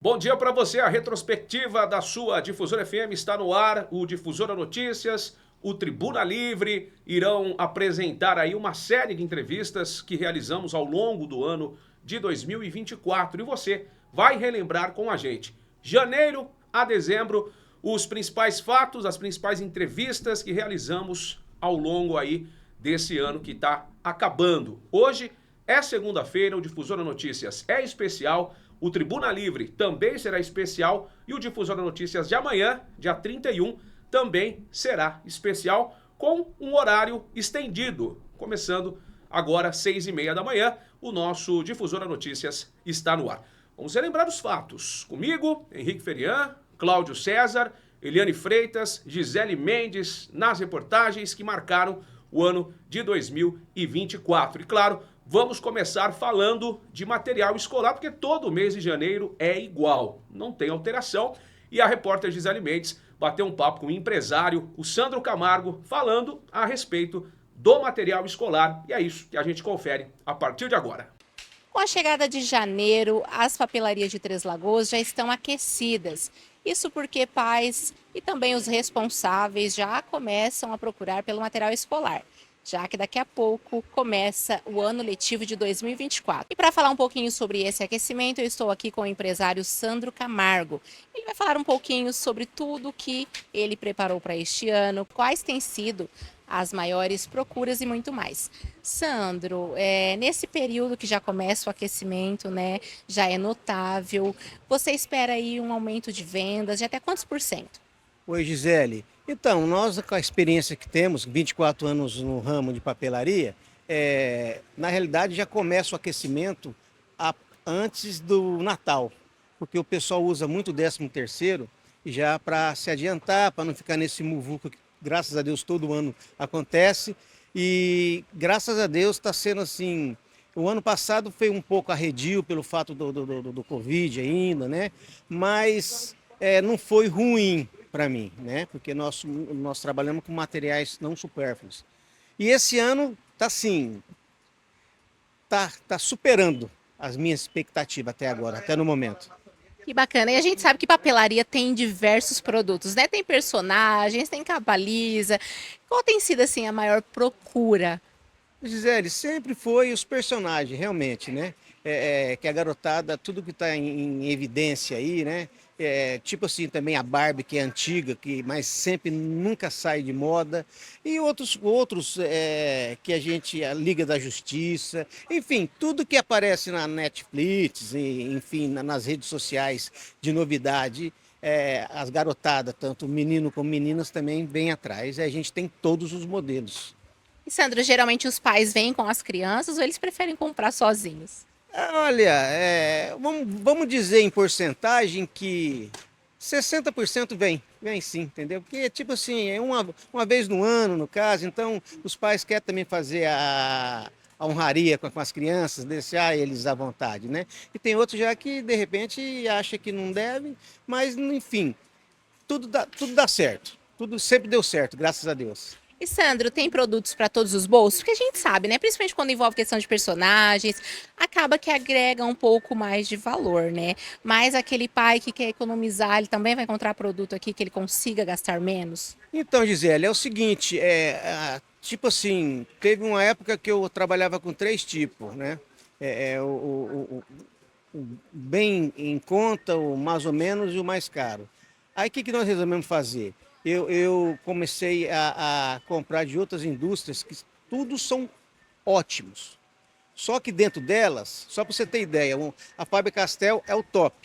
Bom dia para você, a retrospectiva da sua Difusora FM está no ar, o Difusora Notícias, o Tribuna Livre irão apresentar aí uma série de entrevistas que realizamos ao longo do ano de 2024 e você vai relembrar com a gente. Janeiro a dezembro, os principais fatos, as principais entrevistas que realizamos ao longo aí desse ano que está acabando. Hoje é segunda-feira, o Difusora Notícias é especial. O Tribuna Livre também será especial e o Difusora Notícias de amanhã, dia 31, também será especial com um horário estendido. Começando agora às 6h30 da manhã, o nosso Difusora Notícias está no ar. Vamos relembrar os fatos. Comigo, Henrique Ferian, Cláudio César, Eliane Freitas, Gisele Mendes, nas reportagens que marcaram o ano de 2024. E claro, vamos começar falando de material escolar, porque todo mês de janeiro é igual, não tem alteração. E a repórter Gisele Mendes bateu um papo com o empresário, o Sandro Camargo, falando a respeito do material escolar. E é isso que a gente confere a partir de agora. Com a chegada de janeiro, as papelarias de Três Lagoas já estão aquecidas. Isso porque pais e também os responsáveis já começam a procurar pelo material escolar, já que daqui a pouco começa o ano letivo de 2024. E para falar um pouquinho sobre esse aquecimento, eu estou aqui com o empresário Sandro Camargo. Ele vai falar um pouquinho sobre tudo que ele preparou para este ano, quais têm sido as maiores procuras e muito mais. Sandro, nesse período que já começa o aquecimento, né, já é notável, você espera aí um aumento de vendas de até quantos por cento? Oi, Gisele. Então, nós com a experiência que temos, 24 anos no ramo de papelaria, na realidade já começa o aquecimento antes do Natal, porque o pessoal usa muito o 13º já para se adiantar, para não ficar nesse muvuca que, graças a Deus, todo ano acontece. E graças a Deus está sendo assim. O ano passado foi um pouco arredio pelo fato do Covid ainda, né? Mas não foi ruim para mim, né? Porque nós trabalhamos com materiais não supérfluos. E esse ano tá assim, tá superando as minhas expectativas até agora, até no momento. Que bacana. E a gente sabe que papelaria tem diversos produtos, né? Tem personagens, tem capa-lisa. Qual tem sido assim a maior procura? Gisele, sempre foi os personagens, realmente, né? Que a garotada, tudo que está em evidência aí, né? Tipo assim, também a Barbie, que é antiga, mas sempre nunca sai de moda. E outros que a Liga da Justiça, enfim, tudo que aparece na Netflix, enfim, nas redes sociais de novidade, as garotadas, tanto menino como meninas, também vêm atrás. E a gente tem todos os modelos. E Sandro, geralmente os pais vêm com as crianças ou eles preferem comprar sozinhos? Olha, vamos dizer em porcentagem que 60% vem sim, entendeu? Porque, tipo assim, é uma vez no ano, no caso, então os pais querem também fazer a honraria com as crianças, deixar eles à vontade, né? E tem outros já que, de repente, acha que não devem, mas, enfim, tudo dá certo. Tudo sempre deu certo, graças a Deus. E Sandro, tem produtos para todos os bolsos? Porque a gente sabe, né? Principalmente quando envolve questão de personagens, acaba que agrega um pouco mais de valor, né? Mas aquele pai que quer economizar, ele também vai encontrar produto aqui que ele consiga gastar menos? Então, Gisele, é o seguinte, tipo assim, teve uma época que eu trabalhava com três tipos, né? O bem em conta, o mais ou menos e o mais caro. Aí o que nós resolvemos fazer? Eu comecei a comprar de outras indústrias que tudo são ótimos. Só que dentro delas, só para você ter ideia, a Faber-Castell é o top.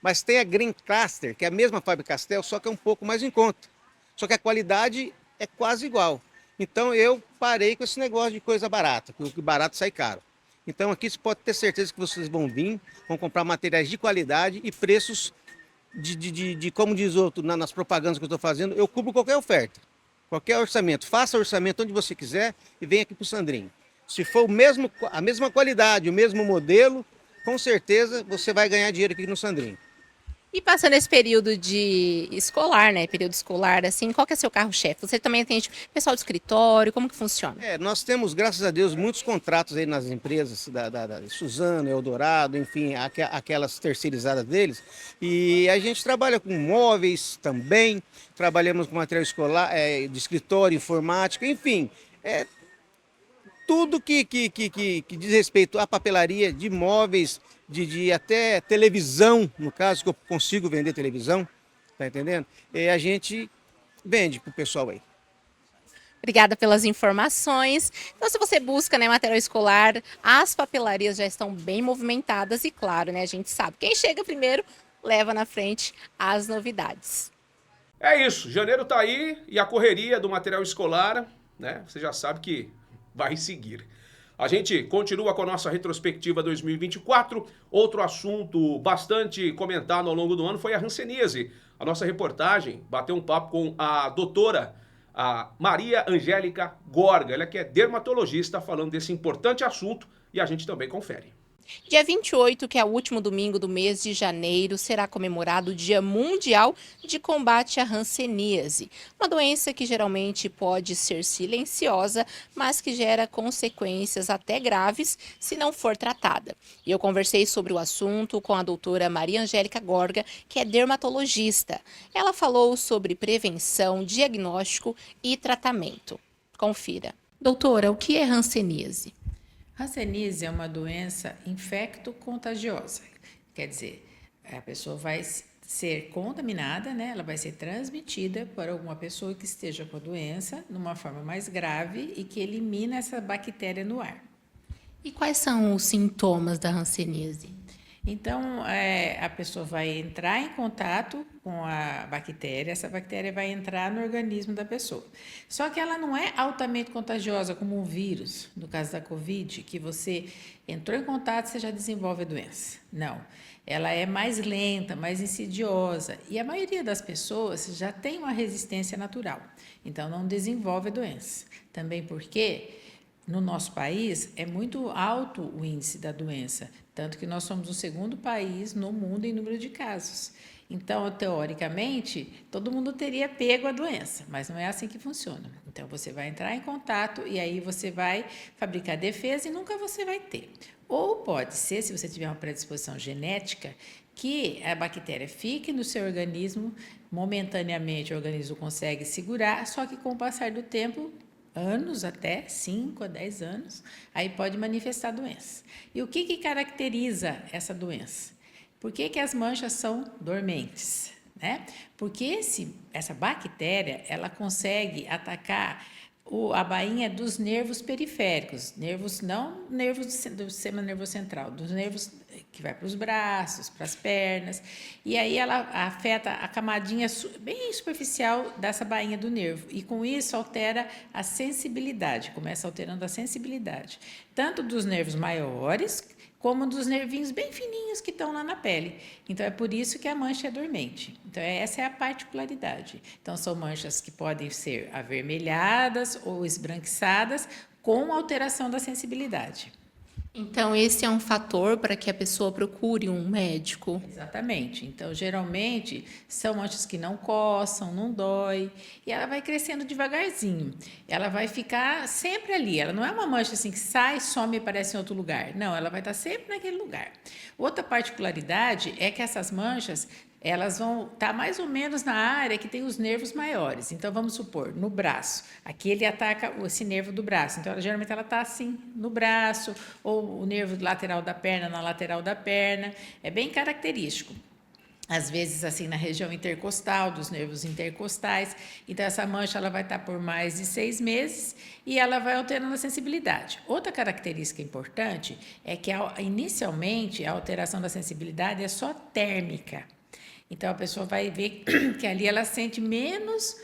Mas tem a Green Cluster, que é a mesma Faber-Castell, só que é um pouco mais em conta. Só que a qualidade é quase igual. Então eu parei com esse negócio de coisa barata, porque o barato sai caro. Então aqui você pode ter certeza que vocês vão vir, vão comprar materiais de qualidade e preços como diz outro, nas propagandas que eu estou fazendo, eu cubro qualquer oferta, qualquer orçamento. Faça orçamento onde você quiser e venha aqui para o Sandrinho. Se for a mesma qualidade, o mesmo modelo, com certeza você vai ganhar dinheiro aqui no Sandrinho. E passando esse período de escolar, né? Período escolar, assim, qual que é seu carro-chefe? Você também atende pessoal de escritório? Como que funciona? Nós temos, graças a Deus, muitos contratos aí nas empresas da Suzano, Eldorado, enfim, aquelas terceirizadas deles. E a gente trabalha com móveis também, trabalhamos com material escolar, de escritório, informática, enfim. É, tudo que diz respeito à papelaria, de móveis, de até televisão, no caso, que eu consigo vender televisão, tá entendendo? A gente vende pro pessoal aí. Obrigada pelas informações. Então, se você busca, né, material escolar, as papelarias já estão bem movimentadas e, claro, né, a gente sabe, quem chega primeiro leva na frente as novidades. É isso, janeiro tá aí e a correria do material escolar, né? Você já sabe que vai seguir. A gente continua com a nossa retrospectiva 2024. Outro assunto bastante comentado ao longo do ano foi a hanseníase. A nossa reportagem bateu um papo com a doutora Maria Angélica Gorga, ela que é dermatologista, falando desse importante assunto e a gente também confere. Dia 28, que é o último domingo do mês de janeiro, será comemorado o Dia Mundial de Combate à Hanseníase, uma doença que geralmente pode ser silenciosa, mas que gera consequências até graves se não for tratada. E eu conversei sobre o assunto com a doutora Maria Angélica Gorga, que é dermatologista. Ela falou sobre prevenção, diagnóstico e tratamento. Confira. Doutora, o que é hanseníase? Hanseníase é uma doença infecto-contagiosa, quer dizer, a pessoa vai ser contaminada, né? Ela vai ser transmitida para alguma pessoa que esteja com a doença numa forma mais grave e que elimina essa bactéria no ar. E quais são os sintomas da hanseníase? Então, a pessoa vai entrar em contato com a bactéria, essa bactéria vai entrar no organismo da pessoa. Só que ela não é altamente contagiosa como um vírus, no caso da Covid, que você entrou em contato e você já desenvolve a doença. Não, ela é mais lenta, mais insidiosa e a maioria das pessoas já tem uma resistência natural, então não desenvolve a doença. Também porque no nosso país é muito alto o índice da doença, tanto que nós somos o segundo país no mundo em número de casos. Então, teoricamente, todo mundo teria pego a doença, mas não é assim que funciona. Então, você vai entrar em contato e aí você vai fabricar defesa e nunca você vai ter. Ou pode ser, se você tiver uma predisposição genética, que a bactéria fique no seu organismo, momentaneamente o organismo consegue segurar, só que com o passar do tempo, anos até 5 a 10 anos, aí pode manifestar a doença. E o que caracteriza essa doença? Por que as manchas são dormentes? Né? Porque essa bactéria, ela consegue atacar a bainha dos nervos periféricos, não nervos do sistema nervoso central, dos nervos que vai para os braços, para as pernas, e aí ela afeta a camadinha bem superficial dessa bainha do nervo, e com isso altera a sensibilidade, começa alterando a sensibilidade, tanto dos nervos maiores, como dos nervinhos bem fininhos que estão lá na pele. Então, é por isso que a mancha é dormente. Então, essa é a particularidade. Então, são manchas que podem ser avermelhadas ou esbranquiçadas com alteração da sensibilidade. Então, esse é um fator para que a pessoa procure um médico? Exatamente. Então, geralmente, são manchas que não coçam, não dói, e ela vai crescendo devagarzinho. Ela vai ficar sempre ali. Ela não é uma mancha assim que sai, some e aparece em outro lugar. Não, ela vai estar sempre naquele lugar. Outra particularidade é que essas manchas, elas vão estar mais ou menos na área que tem os nervos maiores. Então, vamos supor, no braço. Aqui ele ataca esse nervo do braço. Então, geralmente ela está assim, no braço, ou o nervo lateral da perna, na lateral da perna. É bem característico. Às vezes, assim, na região intercostal, dos nervos intercostais. Então, essa mancha ela vai estar por mais de 6 meses e ela vai alterando a sensibilidade. Outra característica importante é que, inicialmente, a alteração da sensibilidade é só térmica. Então, a pessoa vai ver que ali ela sente menos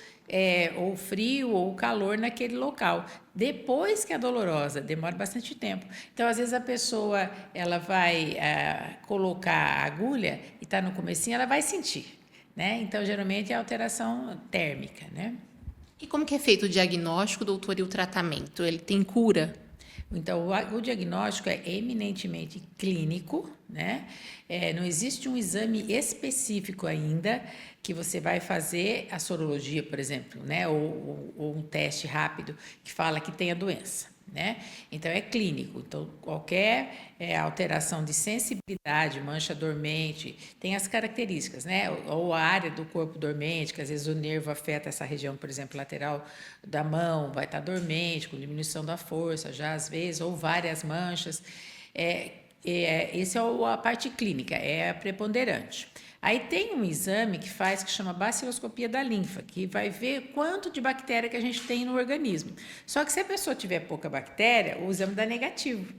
ou frio ou calor naquele local. Depois que é dolorosa, demora bastante tempo. Então, às vezes, a pessoa ela vai colocar a agulha e está no comecinho, ela vai sentir. Né? Então, geralmente, é alteração térmica. Né? E como que é feito o diagnóstico, doutor, e o tratamento? Ele tem cura? Então, o diagnóstico é eminentemente clínico, né? Não existe um exame específico ainda que você vai fazer a sorologia, por exemplo, né? Ou um teste rápido que fala que tem a doença, né? Então, é clínico. Então, qualquer alteração de sensibilidade, mancha dormente, tem as características, né? Ou a área do corpo dormente, que às vezes o nervo afeta essa região, por exemplo, lateral da mão, vai estar dormente, com diminuição da força, já às vezes, ou várias manchas. Essa é a parte clínica, é a preponderante. Aí tem um exame que faz que chama baciloscopia da linfa, que vai ver quanto de bactéria que a gente tem no organismo. Só que se a pessoa tiver pouca bactéria, o exame dá negativo.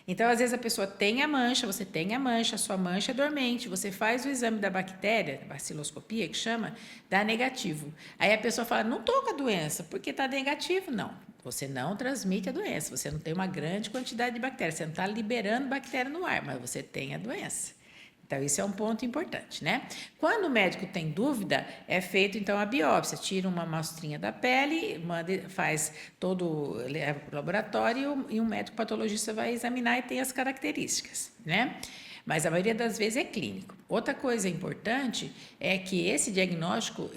Então, às vezes a pessoa tem a mancha, você tem a mancha, a sua mancha é dormente, você faz o exame da bactéria, baciloscopia que chama, dá negativo. Aí a pessoa fala, não estou com a doença, porque está negativo. Não, você não transmite a doença, você não tem uma grande quantidade de bactérias, você não está liberando bactéria no ar, mas você tem a doença. Então, isso é um ponto importante, né? Quando o médico tem dúvida, é feito, então, a biópsia. Tira uma amostrinha da pele, faz leva para o laboratório e um médico patologista vai examinar e tem as características, né? Mas a maioria das vezes é clínico. Outra coisa importante é que esse diagnóstico,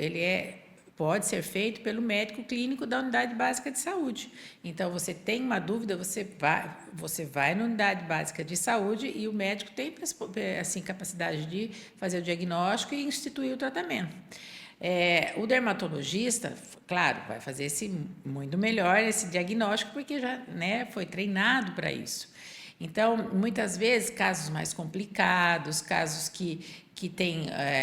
pode ser feito pelo médico clínico da unidade básica de saúde. Então, você tem uma dúvida, você vai na unidade básica de saúde e o médico tem assim, capacidade de fazer o diagnóstico e instituir o tratamento. O dermatologista, claro, vai fazer muito melhor esse diagnóstico, porque já, né, foi treinado para isso. Então, muitas vezes, casos mais complicados, casos que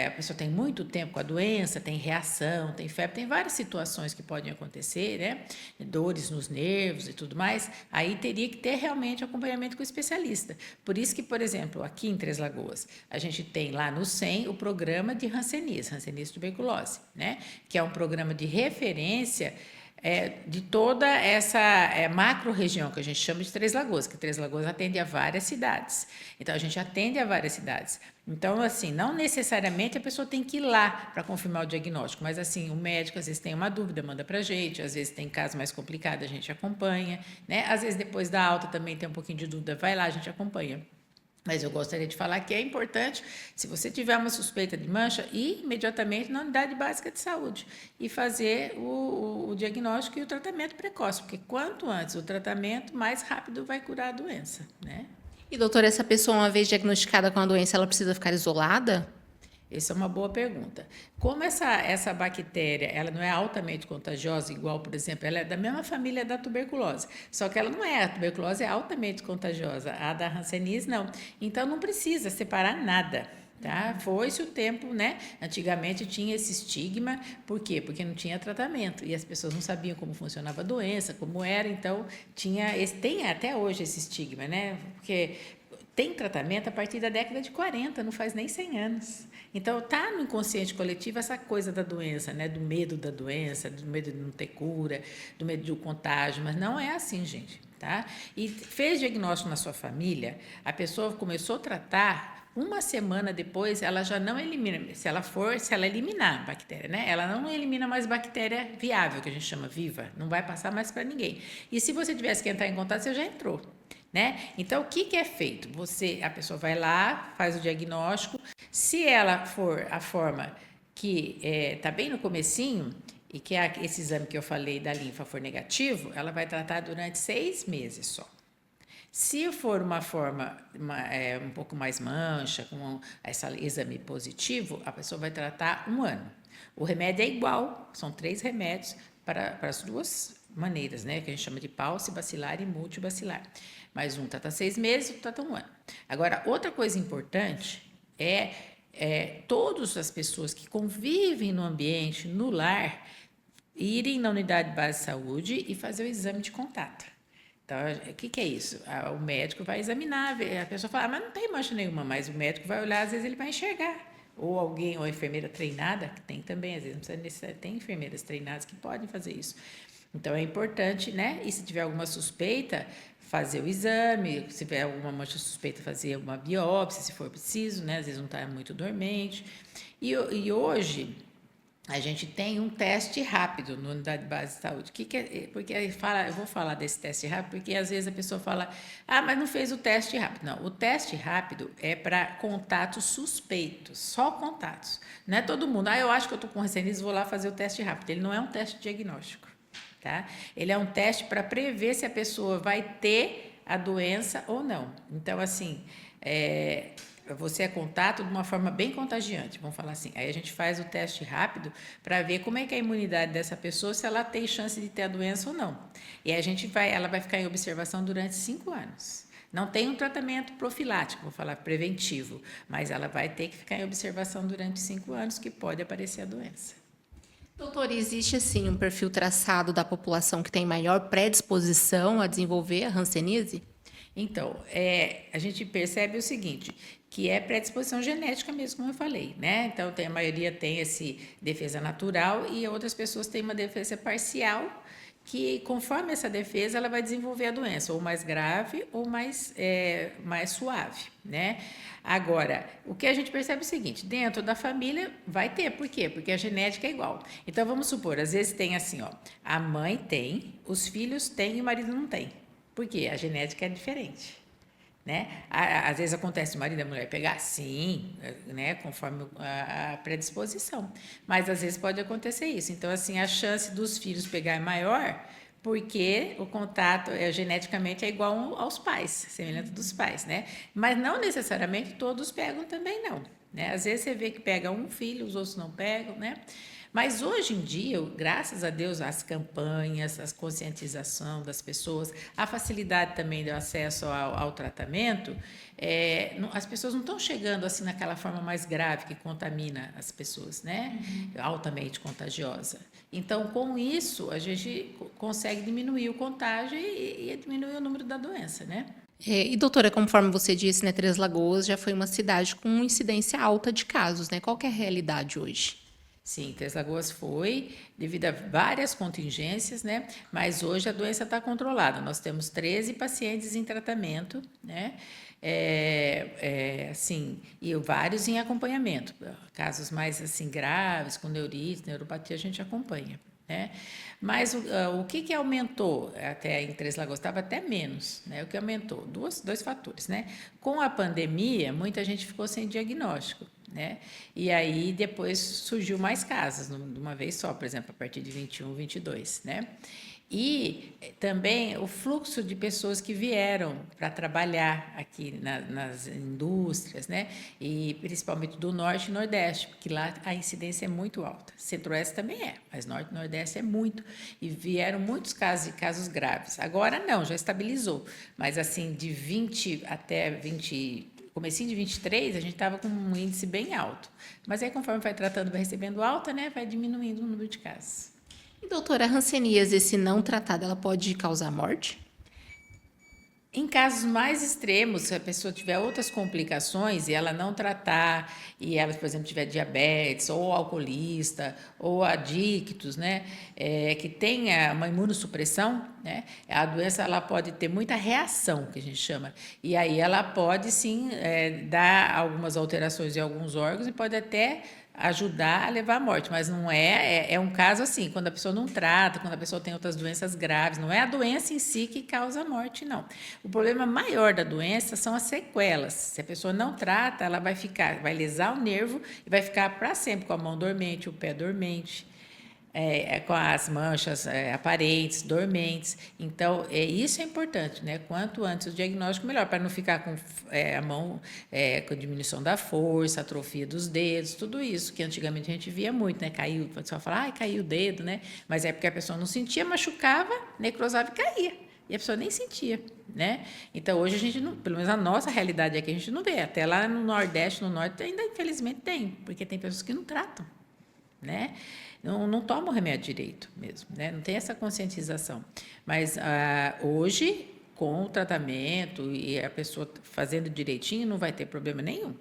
a pessoa tem muito tempo com a doença, tem reação, tem febre, tem várias situações que podem acontecer, né? Dores nos nervos e tudo mais, aí teria que ter realmente acompanhamento com o especialista. Por isso que, por exemplo, aqui em Três Lagoas, a gente tem lá no SEM o programa de Hanseníase tuberculose, né? Que é um programa de referência de toda essa macro-região que a gente chama de Três Lagoas, que Três Lagoas atende a várias cidades. Então, a gente atende a várias cidades. Então, assim, não necessariamente a pessoa tem que ir lá para confirmar o diagnóstico, mas, assim, o médico, às vezes, tem uma dúvida, manda para a gente, às vezes tem caso mais complicado, a gente acompanha, né? Às vezes, depois da alta também tem um pouquinho de dúvida, vai lá, a gente acompanha. Mas eu gostaria de falar que é importante, se você tiver uma suspeita de mancha, ir imediatamente na unidade básica de saúde e fazer o diagnóstico e o tratamento precoce, porque quanto antes o tratamento, mais rápido vai curar a doença, né? E, doutora, essa pessoa, uma vez diagnosticada com a doença, ela precisa ficar isolada? Essa é uma boa pergunta. Como essa bactéria, ela não é altamente contagiosa, igual, por exemplo, ela é da mesma família da tuberculose, só que ela não é, a tuberculose é altamente contagiosa, a da Hanseníase não. Então, não precisa separar nada, tá? Foi-se o tempo, né? Antigamente tinha esse estigma, por quê? Porque não tinha tratamento e as pessoas não sabiam como funcionava a doença, como era, então tem até hoje esse estigma, né? Porque tem tratamento a partir da década de 40, não faz nem 100 anos. Então, está no inconsciente coletivo essa coisa da doença, né? Do medo da doença, do medo de não ter cura, do medo do contágio, mas não é assim, gente, tá? E fez diagnóstico na sua família, a pessoa começou a tratar, uma semana depois, ela já não elimina, se ela eliminar a bactéria, né? Ela não elimina mais bactéria viável, que a gente chama viva, não vai passar mais para ninguém. E se você tivesse que entrar em contato, você já entrou. Né? Então, o que é feito? A pessoa vai lá, faz o diagnóstico. Se ela for a forma que está bem no comecinho, e que esse exame que eu falei da linfa for negativo, ela vai tratar durante 6 meses só. Se for uma forma um pouco mais mancha, com esse exame positivo, a pessoa vai tratar 1 ano. O remédio é igual, são 3 remédios para as duas maneiras, né? Que a gente chama de paucibacilar e multibacilar. Mas um trata 6 meses, outro trata 1 ano. Agora, outra coisa importante é todas as pessoas que convivem no ambiente, no lar, irem na unidade básica de saúde e fazer o exame de contato. Então, o que é isso? O médico vai examinar, a pessoa fala, mas não tem mancha nenhuma, mas o médico vai olhar, às vezes ele vai enxergar. Ou alguém, ou a enfermeira treinada, que tem também, às vezes não precisa necessariamente, tem enfermeiras treinadas que podem fazer isso. Então, é importante, né? E se tiver alguma suspeita, fazer o exame, se tiver alguma mancha suspeita, fazer uma biópsia, se for preciso, né? Às vezes não está muito dormente. E hoje, a gente tem um teste rápido na unidade base de saúde. Porque aí eu vou falar desse teste rápido, porque às vezes a pessoa fala, mas não fez o teste rápido. Não, o teste rápido é para contatos suspeitos, só contatos. Não é todo mundo, eu acho que eu estou com hanseníase, vou lá fazer o teste rápido. Ele não é um teste diagnóstico, tá? Ele é um teste para prever se a pessoa vai ter a doença ou não. Então, assim, você é contato de uma forma bem contagiante, vamos falar assim. Aí a gente faz o teste rápido para ver como é que é a imunidade dessa pessoa, se ela tem chance de ter a doença ou não. E aí ela vai ficar em observação durante 5 anos. Não tem um tratamento profilático, vou falar preventivo, mas ela vai ter que ficar em observação durante 5 anos, que pode aparecer a doença. Doutor, existe assim um perfil traçado da população que tem maior predisposição a desenvolver a hanseníase? Então, a gente percebe o seguinte, que é predisposição genética mesmo, como eu falei, né? Então, a maioria tem essa defesa natural e outras pessoas têm uma defesa parcial, que conforme essa defesa, ela vai desenvolver a doença, ou mais grave ou mais suave, né? Agora, o que a gente percebe é o seguinte, dentro da família vai ter, por quê? Porque a genética é igual. Então, vamos supor, às vezes tem assim, a mãe tem, os filhos têm e o marido não tem. Por quê? A genética é diferente, né? Às vezes acontece o marido e a mulher pegar, sim, né? Conforme a predisposição. Mas às vezes pode acontecer isso. Então, assim, a chance dos filhos pegar é maior porque o contato geneticamente é igual aos pais, semelhante dos pais, né? Mas não necessariamente todos pegam também, não. Né? Às vezes você vê que pega um filho, os outros não pegam, né? Mas hoje em dia, graças a Deus, as campanhas, a conscientização das pessoas, a facilidade também do acesso ao tratamento, as pessoas não estão chegando assim naquela forma mais grave que contamina as pessoas, né? Altamente contagiosa. Então, com isso, a gente consegue diminuir o contágio e diminuir o número da doença, né? E doutora, conforme você disse, né, Três Lagoas já foi uma cidade com incidência alta de casos, né? Qual que é a realidade hoje? Sim, Três Lagoas foi, devido a várias contingências, né? Mas hoje a doença está controlada. Nós temos 13 pacientes em tratamento, né? Assim, e vários em acompanhamento. Casos mais assim graves, com neurite, neuropatia, a gente acompanha. Né? Mas o que aumentou até em Três Lagoas? Estava até menos. Né? O que aumentou? Dois fatores. Né? Com a pandemia, muita gente ficou sem diagnóstico. Né? E aí depois surgiu mais casos, de uma vez só, por exemplo, a partir de 21, 22. Né? E também o fluxo de pessoas que vieram para trabalhar aqui nas indústrias, né? E principalmente do Norte e Nordeste, porque lá a incidência é muito alta. Centro-Oeste também mas Norte e Nordeste é muito. E vieram muitos casos graves. Agora não, já estabilizou. Mas assim, de 20 até 20... Comecinho de 23, a gente estava com um índice bem alto. Mas aí, conforme vai tratando, vai recebendo alta, né? Vai diminuindo o número de casos. E doutora, a hanseníase, se não tratada, ela pode causar morte? Em casos mais extremos, se a pessoa tiver outras complicações e ela não tratar, e ela, por exemplo, tiver diabetes, ou alcoolista, ou adictos, né, que tenha uma imunossupressão, né, a doença ela pode ter muita reação, que a gente chama, e aí ela pode, sim, dar algumas alterações em alguns órgãos e pode até ajudar a levar à morte, mas não é um caso assim, quando a pessoa não trata, quando a pessoa tem outras doenças graves, não é a doença em si que causa a morte, não. O problema maior da doença são as sequelas. Se a pessoa não trata, ela vai lesar o nervo e vai ficar para sempre com a mão dormente, o pé dormente, com as manchas aparentes, dormentes. Então, isso é importante, né? Quanto antes o diagnóstico, melhor, para não ficar com a mão com diminuição da força, atrofia dos dedos, tudo isso, que antigamente a gente via muito, né? Caiu, o pessoal fala, caiu o dedo, né? Mas é porque a pessoa não sentia, machucava, necrosava e caía. E a pessoa nem sentia, né? Então, hoje a gente não, pelo menos a nossa realidade é que a gente não vê. Até lá no Nordeste, no Norte, ainda infelizmente tem, porque tem pessoas que não tratam, né? Não tomam o remédio direito mesmo, né? Não tem essa conscientização. Mas hoje, com o tratamento e a pessoa fazendo direitinho, não vai ter problema nenhum.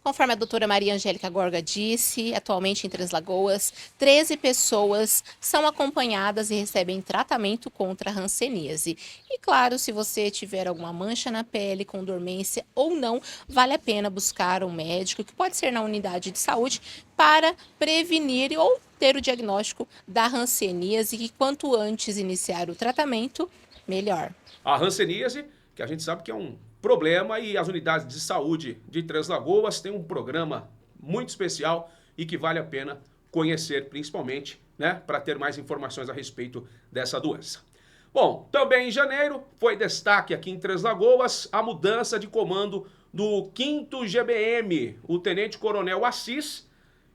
Conforme a doutora Maria Angélica Gorga disse, atualmente em Três Lagoas, 13 pessoas são acompanhadas e recebem tratamento contra a hanseníase. E claro, se você tiver alguma mancha na pele com dormência ou não, vale a pena buscar um médico, que pode ser na unidade de saúde, para prevenir ou ter o diagnóstico da hanseníase, e quanto antes iniciar o tratamento, melhor. A hanseníase, que a gente sabe que é um problema, e as unidades de saúde de Três Lagoas têm um programa muito especial e que vale a pena conhecer, principalmente, né, para ter mais informações a respeito dessa doença. Bom, também em janeiro foi destaque aqui em Três Lagoas a mudança de comando do 5º GBM, o Tenente Coronel Assis.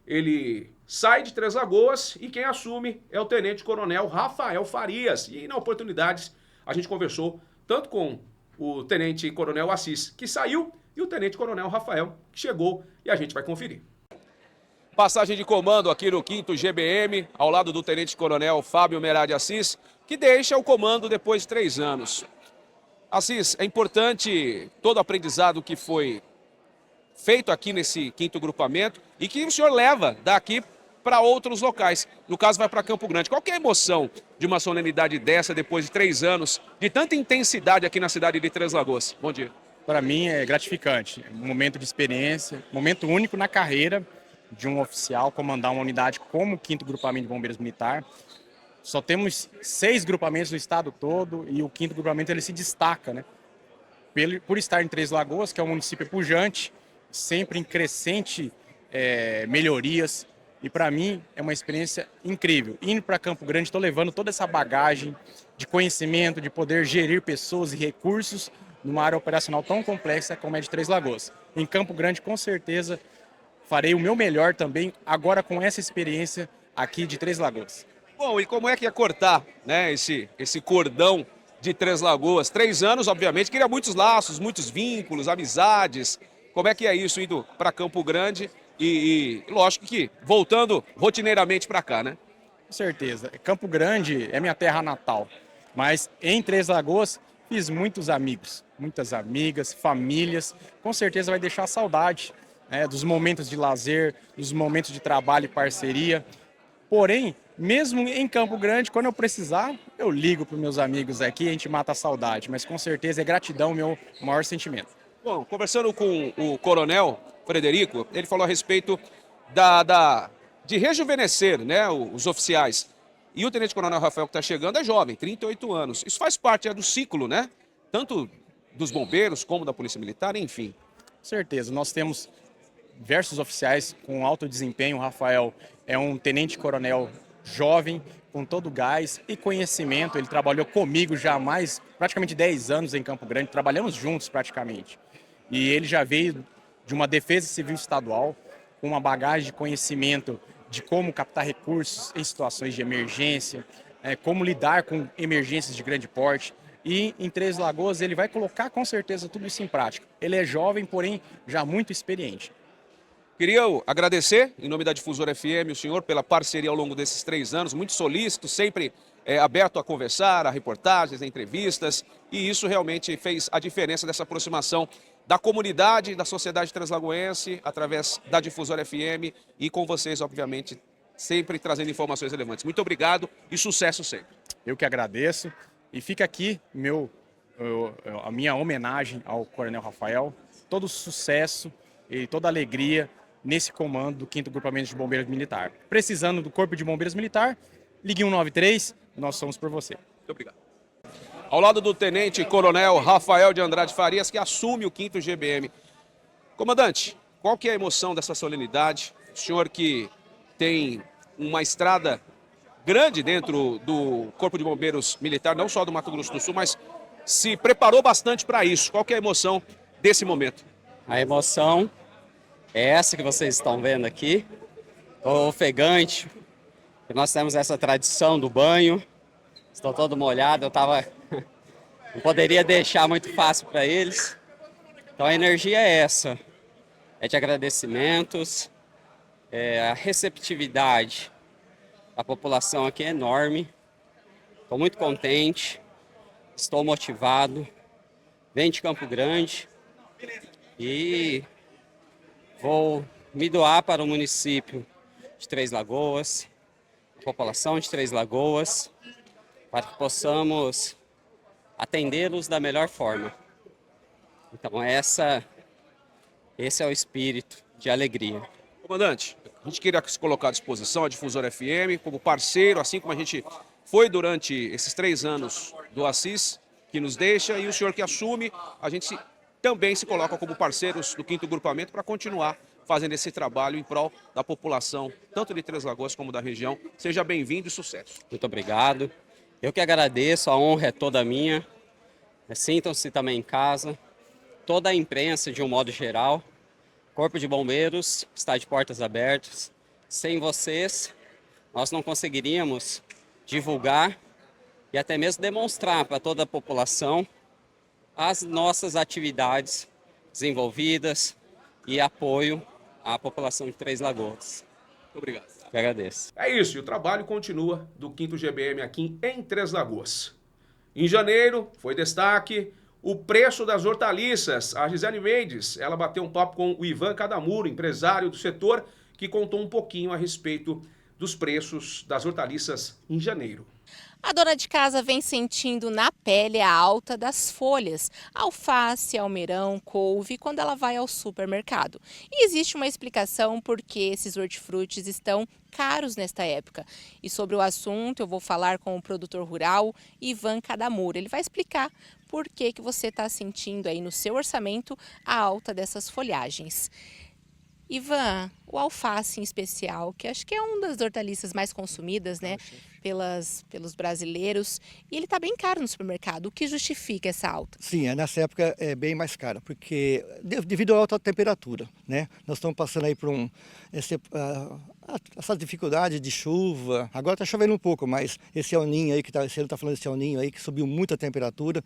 Ele sai de Três Lagoas e quem assume é o Tenente Coronel Rafael Farias. E na oportunidade a gente conversou tanto com o Tenente Coronel Assis, que saiu, e o Tenente Coronel Rafael, que chegou, e a gente vai conferir. Passagem de comando aqui no 5º GBM, ao lado do Tenente Coronel Fábio Meradi Assis, que deixa o comando depois de 3 anos. Assis, é importante todo o aprendizado que foi feito aqui nesse 5º grupamento e que o senhor leva daqui para outros locais. No caso, vai para Campo Grande. Qual que é a emoção de uma solenidade dessa depois de 3 anos, de tanta intensidade aqui na cidade de Três Lagoas? Bom dia. Para mim é gratificante, é um momento de experiência, momento único na carreira de um oficial comandar uma unidade como o 5º Grupamento de Bombeiros Militar. Só temos 6 grupamentos no estado todo e o 5º grupamento ele se destaca, né? Por estar em Três Lagoas, que é um município pujante, sempre em crescente melhorias. E para mim é uma experiência incrível. Indo para Campo Grande, estou levando toda essa bagagem de conhecimento, de poder gerir pessoas e recursos numa área operacional tão complexa como é de Três Lagoas. Em Campo Grande, com certeza, farei o meu melhor também, agora com essa experiência aqui de Três Lagoas. Bom, e como é que é cortar, né, esse cordão de Três Lagoas? 3 anos, obviamente, cria muitos laços, muitos vínculos, amizades. Como é que é isso indo para Campo Grande e lógico que voltando rotineiramente para cá, né? Com certeza. Campo Grande é minha terra natal, mas em Três Lagoas fiz muitos amigos, muitas amigas, famílias. Com certeza vai deixar saudade, né, dos momentos de lazer, dos momentos de trabalho e parceria. Porém, mesmo em Campo Grande, quando eu precisar, eu ligo para os meus amigos aqui e a gente mata a saudade. Mas com certeza é gratidão o meu maior sentimento. Bom, conversando com o Coronel Frederico, ele falou a respeito de rejuvenescer, né, os oficiais. E o Tenente Coronel Rafael, que está chegando, é jovem, 38 anos. Isso faz parte do ciclo, né? Tanto dos bombeiros como da Polícia Militar, enfim. Com certeza. Nós temos diversos oficiais com alto desempenho. O Rafael é um tenente-coronel jovem, com todo o gás e conhecimento. Ele trabalhou comigo já há praticamente 10 anos em Campo Grande. Trabalhamos juntos praticamente. E ele já veio de uma defesa civil estadual, com uma bagagem de conhecimento de como captar recursos em situações de emergência, como lidar com emergências de grande porte. E em Três Lagoas ele vai colocar com certeza tudo isso em prática. Ele é jovem, porém já muito experiente. Queria agradecer, em nome da Difusora FM, o senhor pela parceria ao longo desses 3 anos, muito solícito, sempre aberto a conversar, a reportagens, a entrevistas, e isso realmente fez a diferença dessa aproximação da comunidade, da sociedade translagoense, através da Difusora FM e com vocês, obviamente, sempre trazendo informações relevantes. Muito obrigado e sucesso sempre. Eu que agradeço e fica aqui a minha homenagem ao Coronel Rafael, todo sucesso e toda alegria nesse comando do 5º Grupamento de Bombeiros Militar. Precisando do Corpo de Bombeiros Militar, ligue 193, nós somos por você. Muito obrigado. Ao lado do Tenente Coronel Rafael de Andrade Farias, que assume o 5º GBM. Comandante, qual que é a emoção dessa solenidade? O senhor que tem uma estrada grande dentro do Corpo de Bombeiros Militar, não só do Mato Grosso do Sul, mas se preparou bastante para isso. Qual que é a emoção desse momento? A emoção é essa que vocês estão vendo aqui. Estou ofegante, nós temos essa tradição do banho. Estou todo molhado, não poderia deixar muito fácil para eles. Então a energia é essa, é de agradecimentos, a receptividade da população aqui é enorme. Estou muito contente, estou motivado, venho de Campo Grande e Vou me doar para o município de Três Lagoas, a população de Três Lagoas, para que possamos atendê-los da melhor forma. Então esse é o espírito de alegria. Comandante, a gente queria se colocar à disposição, a Difusora FM, como parceiro, assim como a gente foi durante esses 3 anos do Assis, que nos deixa, e o senhor que assume, a gente também se coloca como parceiros do 5º Grupamento para continuar fazendo esse trabalho em prol da população, tanto de Três Lagoas como da região. Seja bem-vindo e sucesso. Muito obrigado. Eu que agradeço, a honra é toda minha. Sintam-se também em casa. Toda a imprensa, de um modo geral. Corpo de Bombeiros está de portas abertas. Sem vocês, nós não conseguiríamos divulgar e até mesmo demonstrar para toda a população as nossas atividades desenvolvidas e apoio à população de Três Lagoas. Muito obrigado. Eu agradeço. É isso, e o trabalho continua do 5º GBM aqui em Três Lagoas. Em janeiro, foi destaque o preço das hortaliças. A Gisele Mendes, ela bateu um papo com o Ivan Cadamuro, empresário do setor, que contou um pouquinho a respeito dos preços das hortaliças em janeiro. A dona de casa vem sentindo na pele a alta das folhas, alface, almeirão, couve, quando ela vai ao supermercado. E existe uma explicação por que esses hortifrutis estão caros nesta época. E sobre o assunto eu vou falar com o produtor rural Ivan Cadamuro. Ele vai explicar por que você está sentindo aí no seu orçamento a alta dessas folhagens. Ivan, o alface em especial, que acho que é uma das hortaliças mais consumidas, né, pelos brasileiros, e ele está bem caro no supermercado. O que justifica essa alta? Sim, nessa época é bem mais cara, porque devido à alta temperatura, né, nós estamos passando aí por essa dificuldade de chuva. Agora está chovendo um pouco, mas esse El Niño aí, esse ano está falando desse El Niño aí, que subiu muito a temperatura.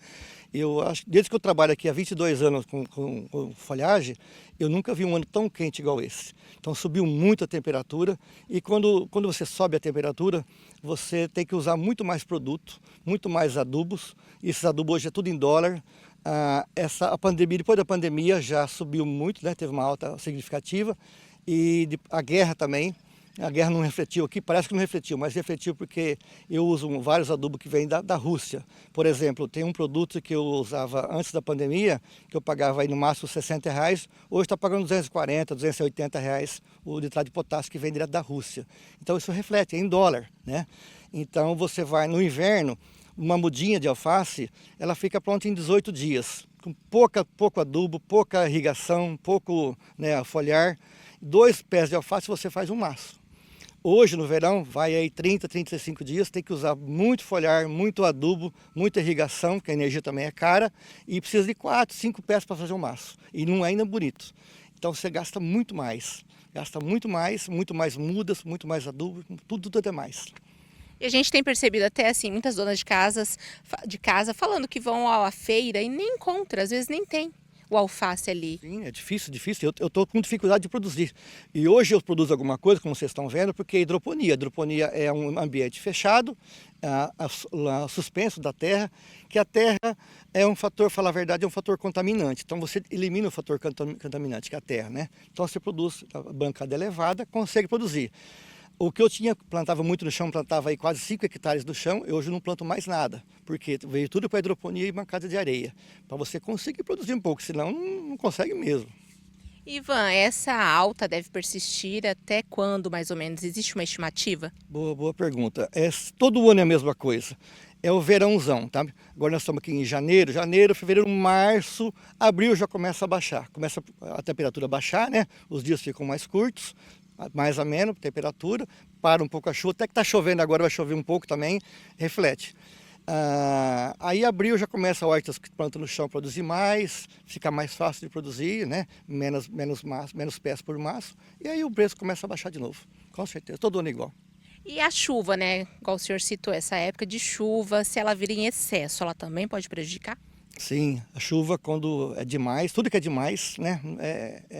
Eu acho, desde que eu trabalho aqui há 22 anos com folhagem, eu nunca vi um ano tão quente igual esse. Então subiu muito a temperatura, e quando você sobe a temperatura, você tem que usar muito mais produto, muito mais adubos. E esses adubos hoje é tudo em dólar. Depois da pandemia já subiu muito, né? Teve uma alta significativa. E a guerra também. A guerra não refletiu aqui, parece que não refletiu, mas refletiu porque eu uso vários adubos que vêm da Rússia. Por exemplo, tem um produto que eu usava antes da pandemia, que eu pagava aí no máximo R$60, hoje está pagando R$240, R$280 o nitrato de potássio que vem direto da Rússia. Então isso reflete, é em dólar, né? Então você vai no inverno, uma mudinha de alface, ela fica pronta em 18 dias, com pouco adubo, pouca irrigação, pouco, né, foliar. 2 pés de alface você faz um maço. Hoje, no verão, vai aí 30, 35 dias, tem que usar muito foliar, muito adubo, muita irrigação, porque a energia também é cara, e precisa de 4, 5 pés para fazer um maço. E não é ainda bonito. Então você gasta muito mais muito mais mudas, muito mais adubo, tudo é mais. E a gente tem percebido até assim, muitas donas de casa falando que vão à feira e nem encontra, às vezes nem tem o alface ali. Sim, é difícil. Eu estou com dificuldade de produzir. E hoje eu produzo alguma coisa, como vocês estão vendo, porque é hidroponia. Hidroponia é um ambiente fechado, suspenso da terra, que a terra é um fator, falar a verdade, é um fator contaminante. Então você elimina o fator contaminante, que é a terra, né? Então você produz, a bancada elevada, consegue produzir. O que eu plantava muito no chão, plantava aí quase 5 hectares do chão, eu hoje não planto mais nada, porque veio tudo para hidroponia e bancada de areia, para você conseguir produzir um pouco, senão não consegue mesmo. Ivan, essa alta deve persistir até quando, mais ou menos? Existe uma estimativa? Boa pergunta. Todo ano é a mesma coisa. É o verãozão, tá? Agora nós estamos aqui em janeiro, fevereiro, março, abril já começa a baixar. Começa a temperatura a baixar, né? Os dias ficam mais curtos, mais ameno, temperatura, para um pouco a chuva, até que está chovendo agora, vai chover um pouco também, reflete. Aí abril já começa a hortas que plantam no chão a produzir mais, fica mais fácil de produzir, né? Menos pés por maço, e aí o preço começa a baixar de novo, com certeza, todo ano é igual. E a chuva, né? Igual o senhor citou, essa época de chuva, se ela vir em excesso, ela também pode prejudicar? Sim, a chuva quando é demais, tudo que é demais, né,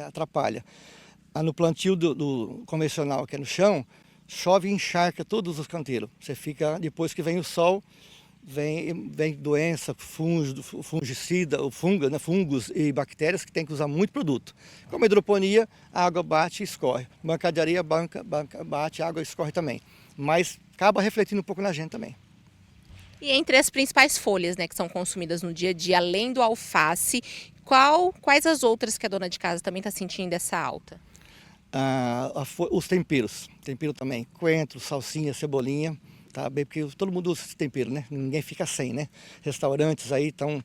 atrapalha. No plantio do convencional, que é no chão, chove e encharca todos os canteiros. Você fica, depois que vem o sol, vem doença, fungicida, funga, né, fungos e bactérias que tem que usar muito produto. Como a hidroponia, a água bate e escorre. Banca de areia, banca bate, a água escorre também. Mas acaba refletindo um pouco na gente também. E entre as principais folhas, né, que são consumidas no dia a dia, além do alface, quais as outras que a dona de casa também está sentindo essa alta? Os temperos, tempero também, coentro, salsinha, cebolinha, tá bem, porque todo mundo usa esse tempero, né? Ninguém fica sem, né? Restaurantes aí, então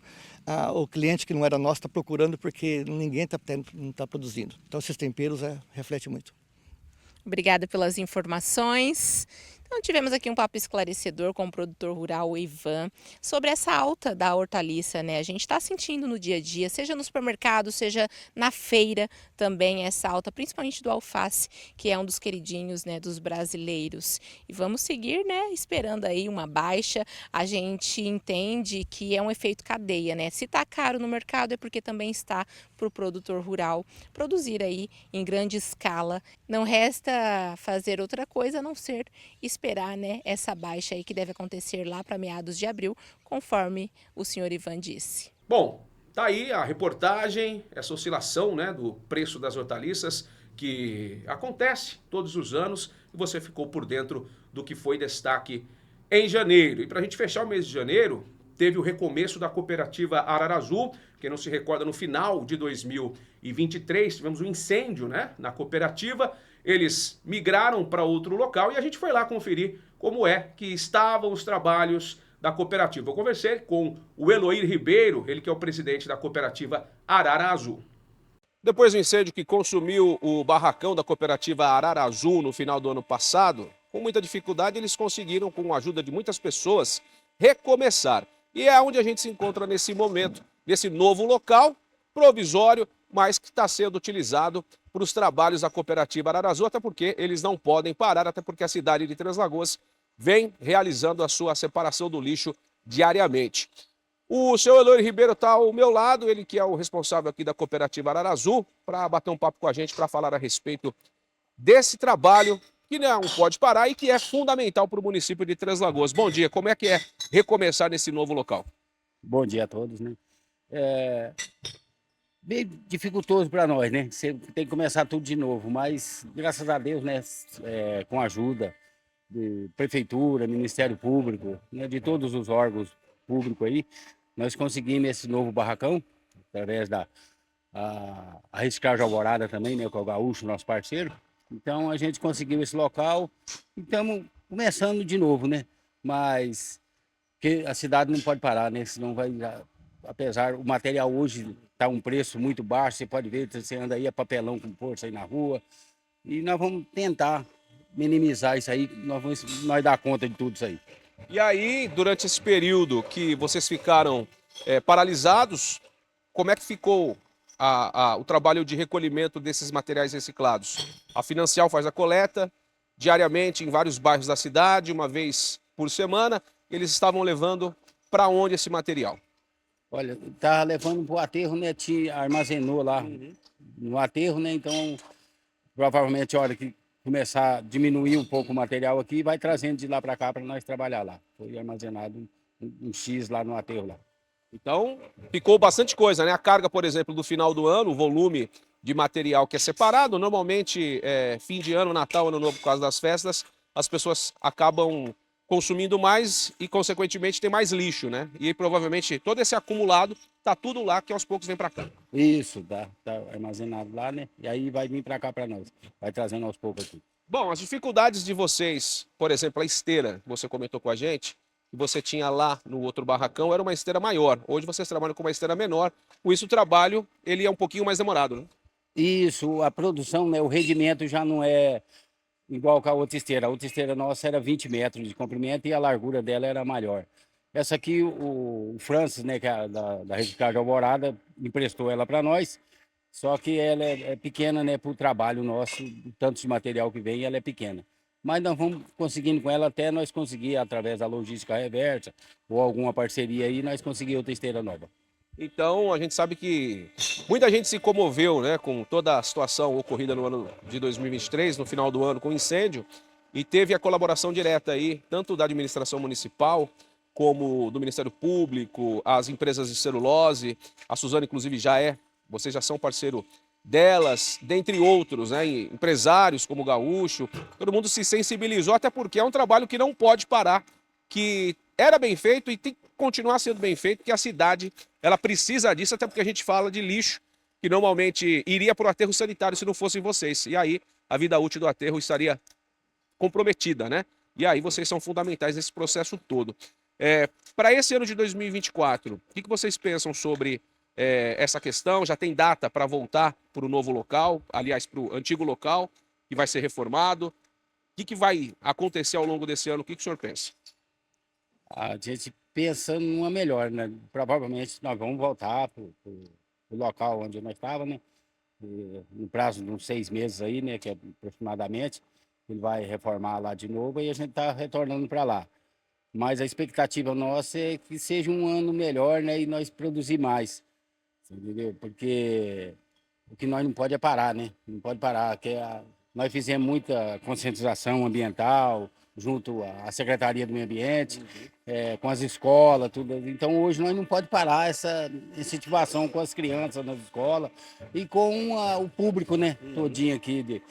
o cliente que não era nosso está procurando porque ninguém não tá produzindo. Então esses temperos refletem muito. Obrigada pelas informações. Então, tivemos aqui um papo esclarecedor com o produtor rural, o Ivan, sobre essa alta da hortaliça, né? A gente está sentindo no dia a dia, seja no supermercado, seja na feira também, essa alta, principalmente do alface, que é um dos queridinhos, né, dos brasileiros. E vamos seguir, né, esperando aí uma baixa. A gente entende que é um efeito cadeia, né? Se está caro no mercado é porque também está para o produtor rural produzir aí em grande escala. Não resta fazer outra coisa a não ser esperar, né, essa baixa aí que deve acontecer lá para meados de abril, conforme o senhor Ivan disse. Bom, tá aí a reportagem, essa oscilação, né, do preço das hortaliças que acontece todos os anos e você ficou por dentro do que foi destaque em janeiro. E para a gente fechar o mês de janeiro, teve o recomeço da cooperativa Ararazu. Quem não se recorda, no final de 2023 tivemos um incêndio, né, na cooperativa. Eles migraram para outro local e a gente foi lá conferir como é que estavam os trabalhos da cooperativa. Eu conversei com o Eloir Ribeiro, ele que é o presidente da cooperativa Ararazu. Depois do incêndio que consumiu o barracão da cooperativa Ararazu no final do ano passado, com muita dificuldade eles conseguiram, com a ajuda de muitas pessoas, recomeçar. E é onde a gente se encontra nesse momento, nesse novo local provisório, mas que está sendo utilizado para os trabalhos da cooperativa Ararazu, até porque eles não podem parar, até porque a cidade de Três Lagoas vem realizando a sua separação do lixo diariamente. O senhor Eloir Ribeiro está ao meu lado, ele que é o responsável aqui da cooperativa Ararazu, para bater um papo com a gente, para falar a respeito desse trabalho que não pode parar e que é fundamental para o município de Três Lagoas. Bom dia, como é que é recomeçar nesse novo local? Bom dia a todos, né? Bem dificultoso para nós, né? Você tem que começar tudo de novo, mas graças a Deus, né? Com a ajuda de prefeitura, Ministério Público, né? De todos os órgãos públicos aí, nós conseguimos esse novo barracão, através da Reciclagem Alvorada também, né? Com o Gaúcho, nosso parceiro. Então a gente conseguiu esse local e estamos começando de novo, né? Mas que a cidade não pode parar, né? Senão vai, apesar o material hoje tá um preço muito baixo, você pode ver, você anda aí, papelão com força aí na rua, e nós vamos tentar minimizar isso aí, nós dar conta de tudo isso aí. E aí, durante esse período que vocês ficaram paralisados, como é que ficou o trabalho de recolhimento desses materiais reciclados? A Financial faz a coleta diariamente em vários bairros da cidade, uma vez por semana. Eles estavam levando para onde esse material? Olha, tá levando pro aterro, né? Armazenou lá no aterro, né? Então, provavelmente, a hora que começar a diminuir um pouco o material aqui, vai trazendo de lá para cá para nós trabalhar lá. Foi armazenado um X lá no aterro lá. Então, ficou bastante coisa, né? A carga, por exemplo, do final do ano, o volume de material que é separado, normalmente, fim de ano, Natal, Ano Novo, por causa das festas, as pessoas acabam consumindo mais e, consequentemente, tem mais lixo, né? E provavelmente todo esse acumulado tá tudo lá que aos poucos vem para cá. Isso, tá armazenado lá, né? E aí vai vir para cá para nós, vai trazendo aos poucos aqui. Bom, as dificuldades de vocês, por exemplo, a esteira, que você comentou com a gente, que você tinha lá no outro barracão, era uma esteira maior. Hoje vocês trabalham com uma esteira menor, com isso o trabalho ele é um pouquinho mais demorado, né? Isso, a produção, né? O rendimento já não é igual com a outra esteira. A outra esteira nossa era 20 metros de comprimento e a largura dela era maior. Essa aqui, o Francis, né, que é da Reciclagem Alvorada, emprestou ela para nós, só que ela é pequena, né, para o trabalho nosso, tanto de material que vem, ela é pequena. Mas nós vamos conseguindo com ela até nós conseguir, através da logística reversa ou alguma parceria aí, nós conseguir outra esteira nova. Então, a gente sabe que muita gente se comoveu, né, com toda a situação ocorrida no ano de 2023, no final do ano, com incêndio, e teve a colaboração direta aí, tanto da administração municipal, como do Ministério Público, as empresas de celulose, a Suzano inclusive vocês já são parceiro delas, dentre outros, né, empresários como o Gaúcho, todo mundo se sensibilizou, até porque é um trabalho que não pode parar, que era bem feito e tem que continuar sendo bem feito, porque a cidade ela precisa disso, até porque a gente fala de lixo, que normalmente iria para o aterro sanitário se não fossem vocês, e aí a vida útil do aterro estaria comprometida, né? E aí vocês são fundamentais nesse processo todo. Para esse ano de 2024, o que vocês pensam sobre essa questão? Já tem data para voltar para o novo local, aliás, para o antigo local, que vai ser reformado? O que vai acontecer ao longo desse ano? O que o senhor pensa? A gente pensa numa melhor, né? Provavelmente nós vamos voltar para o local onde nós estávamos, né? No prazo de uns 6 meses aí, né? Que é aproximadamente, ele vai reformar lá de novo e a gente está retornando para lá. Mas a expectativa nossa é que seja um ano melhor, né? E nós produzir mais, entendeu? Porque o que nós não pode é parar, né? Não pode parar. Nós fizemos muita conscientização ambiental junto à Secretaria do Meio Ambiente, com as escolas, tudo. Então hoje nós não pode parar essa incentivação com as crianças nas escolas e com o público, né? Todinho aqui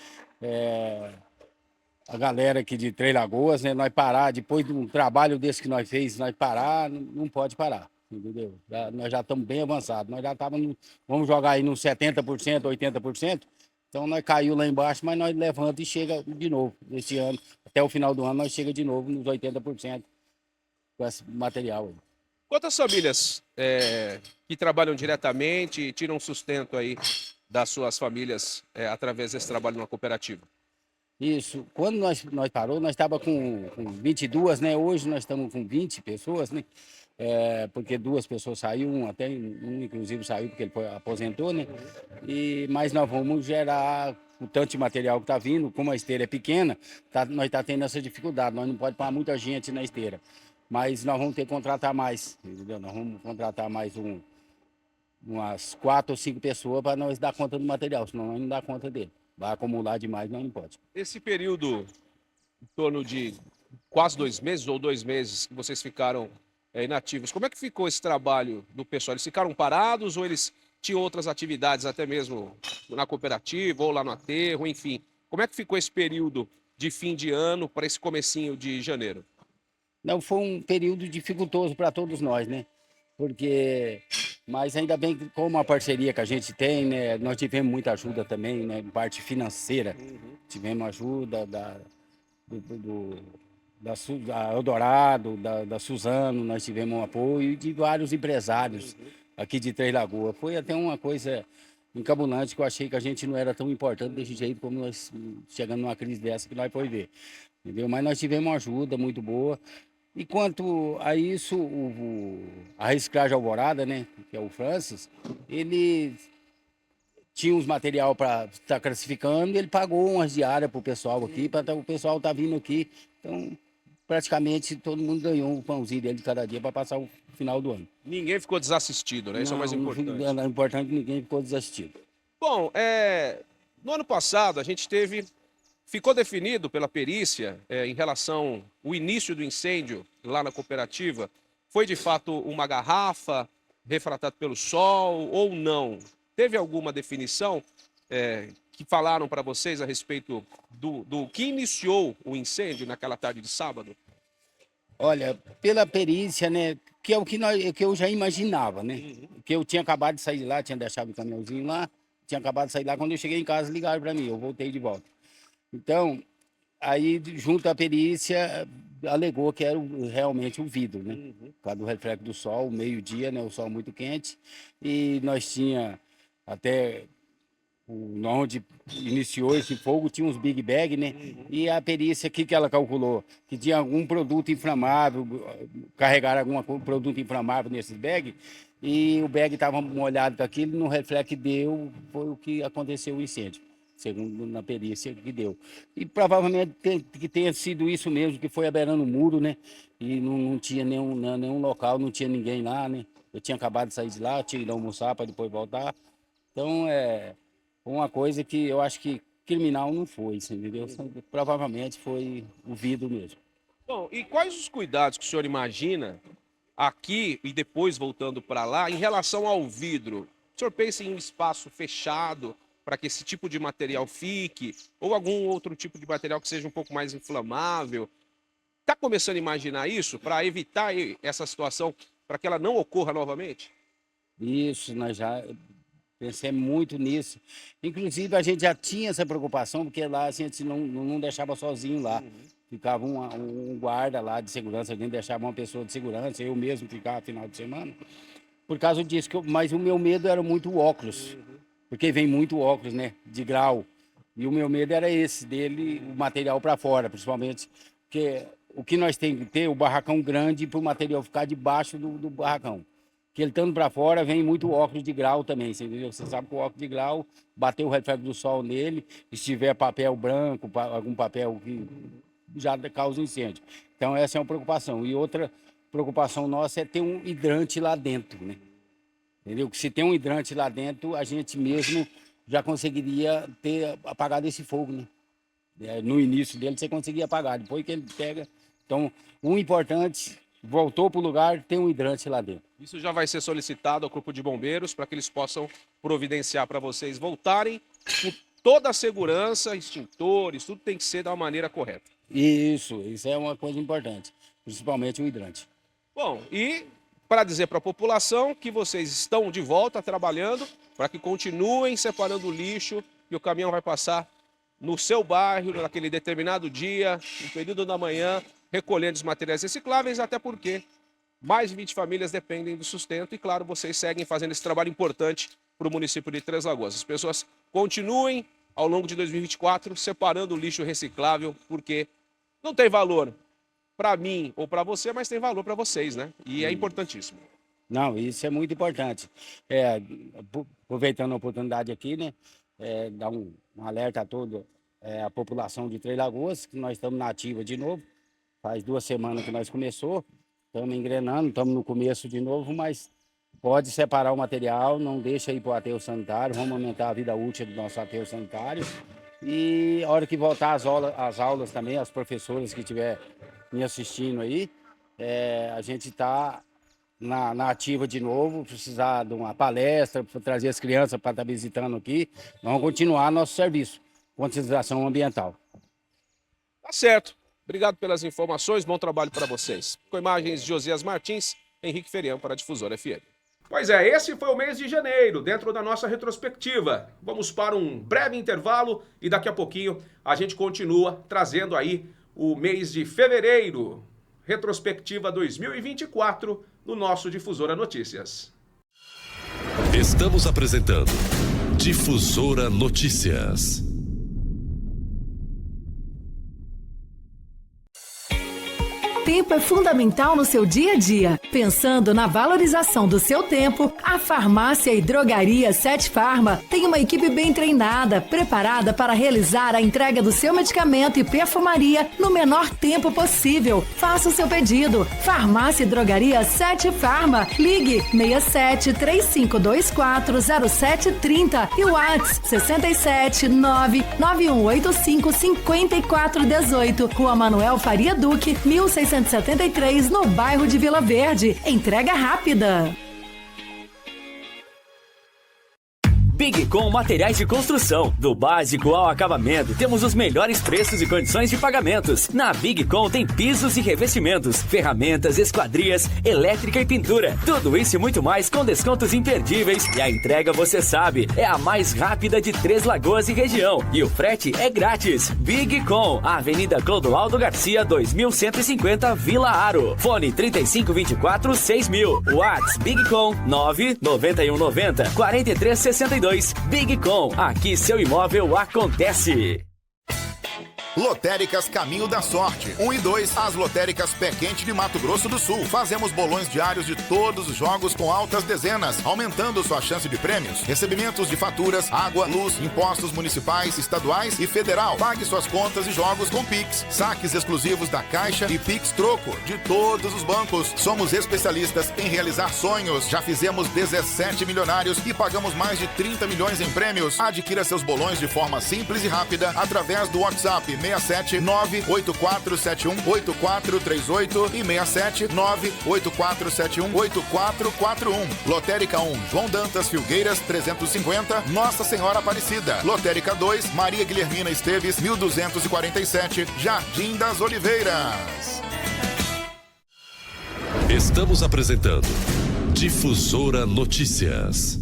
a galera aqui de Três Lagoas, né? Nós parar, depois de um trabalho desse que nós fez, nós parar, não pode parar, entendeu? Nós já estamos bem avançados, nós já estávamos, vamos jogar aí nos 70%, 80%, então nós caiu lá embaixo, mas nós levanta e chega de novo, esse ano, até o final do ano nós chega de novo nos 80% com esse material aí. Quantas famílias que trabalham diretamente e tiram sustento aí das suas famílias através desse trabalho na cooperativa? Isso. Quando nós parou, nós estávamos com 22, né? Hoje nós estamos com 20 pessoas, né? Porque 2 pessoas saíram, um inclusive saiu porque ele aposentou, né? Mas nós vamos gerar o tanto de material que está vindo, como a esteira é pequena, nós está tendo essa dificuldade, nós não podemos pôr muita gente na esteira. Mas nós vamos ter que contratar mais, entendeu? Nós vamos contratar mais umas 4 ou 5 pessoas para nós dar conta do material, senão nós não dá conta dele. Vai acumular demais, nós não pode. Esse período, em torno de quase 2 meses ou 2 meses que vocês ficaram inativos, como é que ficou esse trabalho do pessoal? Eles ficaram parados ou eles tinham outras atividades, até mesmo na cooperativa ou lá no aterro, enfim? Como é que ficou esse período de fim de ano para esse comecinho de janeiro? Não, foi um período dificultoso para todos nós, né? Mas ainda bem que como a parceria que a gente tem, né? Nós tivemos muita ajuda também, né? Parte financeira. Tivemos ajuda da Eldorado, da Suzano, nós tivemos um apoio de vários empresários aqui de Três Lagoas. Foi até uma coisa encabulante que eu achei que a gente não era tão importante desse jeito como nós chegando numa crise dessa que nós foi ver. Entendeu? Mas nós tivemos uma ajuda muito boa. E quanto a isso, a Reciclagem Alvorada, né, que é o Francis, ele tinha uns material para estar classificando, ele pagou umas diárias para o pessoal aqui, para o pessoal estar vindo aqui. Então, praticamente todo mundo ganhou um pãozinho dele de cada dia para passar o final do ano. Ninguém ficou desassistido, né? Isso é o mais importante. É importante que ninguém ficou desassistido. Bom, no ano passado a gente ficou definido pela perícia em relação ao início do incêndio lá na cooperativa, foi de fato uma garrafa refratada pelo sol ou não? Teve alguma definição que falaram para vocês a respeito do que iniciou o incêndio naquela tarde de sábado? Olha, pela perícia, né, que é o que eu já imaginava, né? Que eu tinha acabado de sair de lá, tinha deixado o caminhãozinho lá, tinha acabado de sair lá, quando eu cheguei em casa ligaram para mim, eu voltei de volta. Então, aí junto à perícia, alegou que era realmente o vidro, né? Por causa do reflexo do sol, meio-dia, né? O sol muito quente, e nós tinha até onde iniciou esse fogo, tinha uns big bag, né? E a perícia, o que ela calculou? Que tinha algum produto inflamável, carregaram algum produto inflamável nesses bag, e o bag estava molhado com aquilo, no reflexo que deu, foi o que aconteceu o incêndio, segundo na perícia que deu. E provavelmente que tenha sido isso mesmo, que foi aberrando o muro, né? E não tinha nenhum local, não tinha ninguém lá, né? Eu tinha acabado de sair de lá, tinha ido almoçar para depois voltar. Então, foi uma coisa que eu acho que criminal não foi, entendeu? Provavelmente foi o vidro mesmo. Bom, e quais os cuidados que o senhor imagina aqui e depois voltando para lá, em relação ao vidro, o senhor pensa em um espaço fechado para que esse tipo de material fique, ou algum outro tipo de material que seja um pouco mais inflamável? Está começando a imaginar isso para evitar essa situação, para que ela não ocorra novamente? Isso, nós já pensei muito nisso. Inclusive, a gente já tinha essa preocupação, porque lá a gente não deixava sozinho lá. Ficava um guarda lá de segurança, a gente deixava uma pessoa de segurança, eu mesmo ficava final de semana. Por causa disso, mas o meu medo era muito o óculos, porque vem muito óculos, né, de grau. E o meu medo era esse, dele, o material para fora, principalmente, porque o que nós temos que ter, o barracão grande, para o material ficar debaixo do barracão. Que ele estando para fora, vem muito óculos de grau também, você entendeu? Você sabe que o óculos de grau, bateu o reflexo do sol nele, se tiver papel branco, algum papel que já causa incêndio. Então essa é uma preocupação. E outra preocupação nossa é ter um hidrante lá dentro, né? Entendeu? Que se tem um hidrante lá dentro, a gente mesmo já conseguiria ter apagado esse fogo, né? No início dele você conseguia apagar, depois que ele pega. Então, o importante, voltou para o lugar, tem um hidrante lá dentro. Isso já vai ser solicitado ao Corpo de Bombeiros para que eles possam providenciar para vocês voltarem com toda a segurança, extintores, tudo tem que ser da maneira correta. Isso é uma coisa importante, principalmente o hidrante. Bom, e para dizer para a população que vocês estão de volta trabalhando para que continuem separando o lixo e o caminhão vai passar no seu bairro, naquele determinado dia, no período da manhã, recolhendo os materiais recicláveis, até porque mais de 20 famílias dependem do sustento e, claro, vocês seguem fazendo esse trabalho importante para o município de Três Lagoas. As pessoas continuem, ao longo de 2024, separando o lixo reciclável, porque não tem valor para mim ou para você, mas tem valor para vocês, né? E é importantíssimo. Não, isso é muito importante. Aproveitando a oportunidade aqui, né? Dar um alerta a toda a população de Três Lagoas, que nós estamos na ativa de novo. Faz 2 semanas que nós começou, estamos engrenando, estamos no começo de novo, mas pode separar o material, não deixa ir para o aterro sanitário, vamos aumentar a vida útil do nosso aterro sanitário. E a hora que voltar as aulas também, as professoras que estiver me assistindo aí, a gente está na ativa de novo, precisar de uma palestra, para trazer as crianças para estar visitando aqui, vamos continuar nosso serviço, conscientização ambiental. Tá certo. Obrigado pelas informações, bom trabalho para vocês. Com imagens de Josias Martins, Henrique Ferião para a Difusora FM. Pois é, esse foi o mês de janeiro, dentro da nossa retrospectiva. Vamos para um breve intervalo e daqui a pouquinho a gente continua trazendo aí o mês de fevereiro, retrospectiva 2024, no nosso Difusora Notícias. Estamos apresentando Difusora Notícias. Tempo é fundamental no seu dia a dia. Pensando na valorização do seu tempo, a Farmácia e Drogaria Sete Farma tem uma equipe bem treinada, preparada para realizar a entrega do seu medicamento e perfumaria no menor tempo possível. Faça o seu pedido. Farmácia e Drogaria Sete Farma. Ligue 67 3524 0730 e o WhatsApp 67 99185 5418. Rua Manuel Faria Duque, 1673, no bairro de Vila Verde. Entrega rápida. Bigcom Materiais de Construção. Do básico ao acabamento, temos os melhores preços e condições de pagamentos. Na Bigcom tem pisos e revestimentos, ferramentas, esquadrias, elétrica e pintura. Tudo isso e muito mais com descontos imperdíveis. E a entrega, você sabe, é a mais rápida de Três Lagoas e região. E o frete é grátis. Bigcom, Avenida Clodoaldo Garcia, 2150, Vila Aro. Fone 3524-6000. WhatsApp Bigcom 99190 4362. Bigcom, aqui seu imóvel acontece. Lotéricas Caminho da Sorte. 1 e 2, as lotéricas Pé Quente de Mato Grosso do Sul. Fazemos bolões diários de todos os jogos com altas dezenas, aumentando sua chance de prêmios. Recebimentos de faturas, água, luz, impostos municipais, estaduais e federal. Pague suas contas e jogos com Pix. Saques exclusivos da Caixa e Pix Troco de todos os bancos. Somos especialistas em realizar sonhos. Já fizemos 17 milionários e pagamos mais de 30 milhões em prêmios. Adquira seus bolões de forma simples e rápida através do WhatsApp 67 98471 8438 e 67 98471 8441. Lotérica 1, João Dantas Filgueiras 350, Nossa Senhora Aparecida. Lotérica 2, Maria Guilhermina Esteves 1247, Jardim das Oliveiras. Estamos apresentando Difusora Notícias.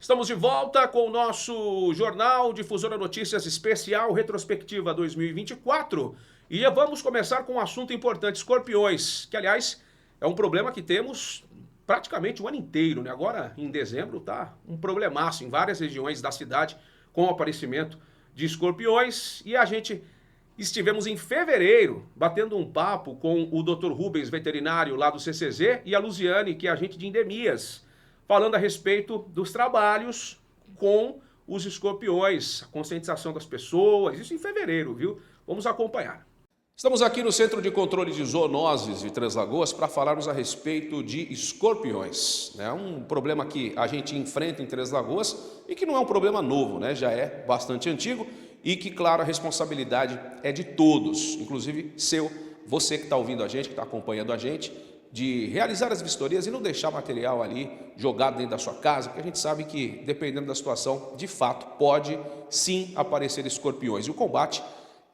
Estamos de volta com o nosso jornal Difusora Notícias Especial Retrospectiva 2024 e vamos começar com um assunto importante, escorpiões, que aliás é um problema que temos praticamente o ano inteiro, né? Agora em dezembro tá um problemaço em várias regiões da cidade com o aparecimento de escorpiões e a gente estivemos em fevereiro batendo um papo com o Dr. Rubens, veterinário lá do CCZ, e a Luziane, que é agente de endemias, falando a respeito dos trabalhos com os escorpiões, a conscientização das pessoas, isso em fevereiro, viu? Vamos acompanhar. Estamos aqui no Centro de Controle de Zoonoses de Três Lagoas para falarmos a respeito de escorpiões. É um problema que a gente enfrenta em Três Lagoas e que não é um problema novo, né? Já é bastante antigo e que, claro, a responsabilidade é de todos, inclusive seu, você que está ouvindo a gente, que está acompanhando a gente, de realizar as vistorias e não deixar material ali jogado dentro da sua casa, porque a gente sabe que, dependendo da situação, de fato, pode sim aparecer escorpiões. E o combate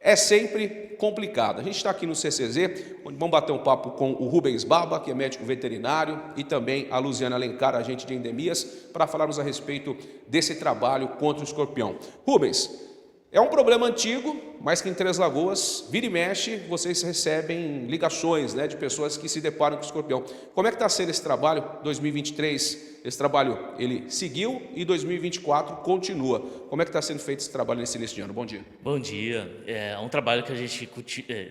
é sempre complicado. A gente está aqui no CCZ, onde vamos bater um papo com o Rubens Baba, que é médico veterinário, e também a Luziane Alencar, agente de endemias, para falarmos a respeito desse trabalho contra o escorpião. Rubens, é um problema antigo, mas que em Três Lagoas, vira e mexe, vocês recebem ligações, né, de pessoas que se deparam com o escorpião. Como é que está sendo esse trabalho? 2023, esse trabalho ele seguiu e 2024 continua. Como é que está sendo feito esse trabalho nesse início de ano? Bom dia. Bom dia. É um trabalho que a gente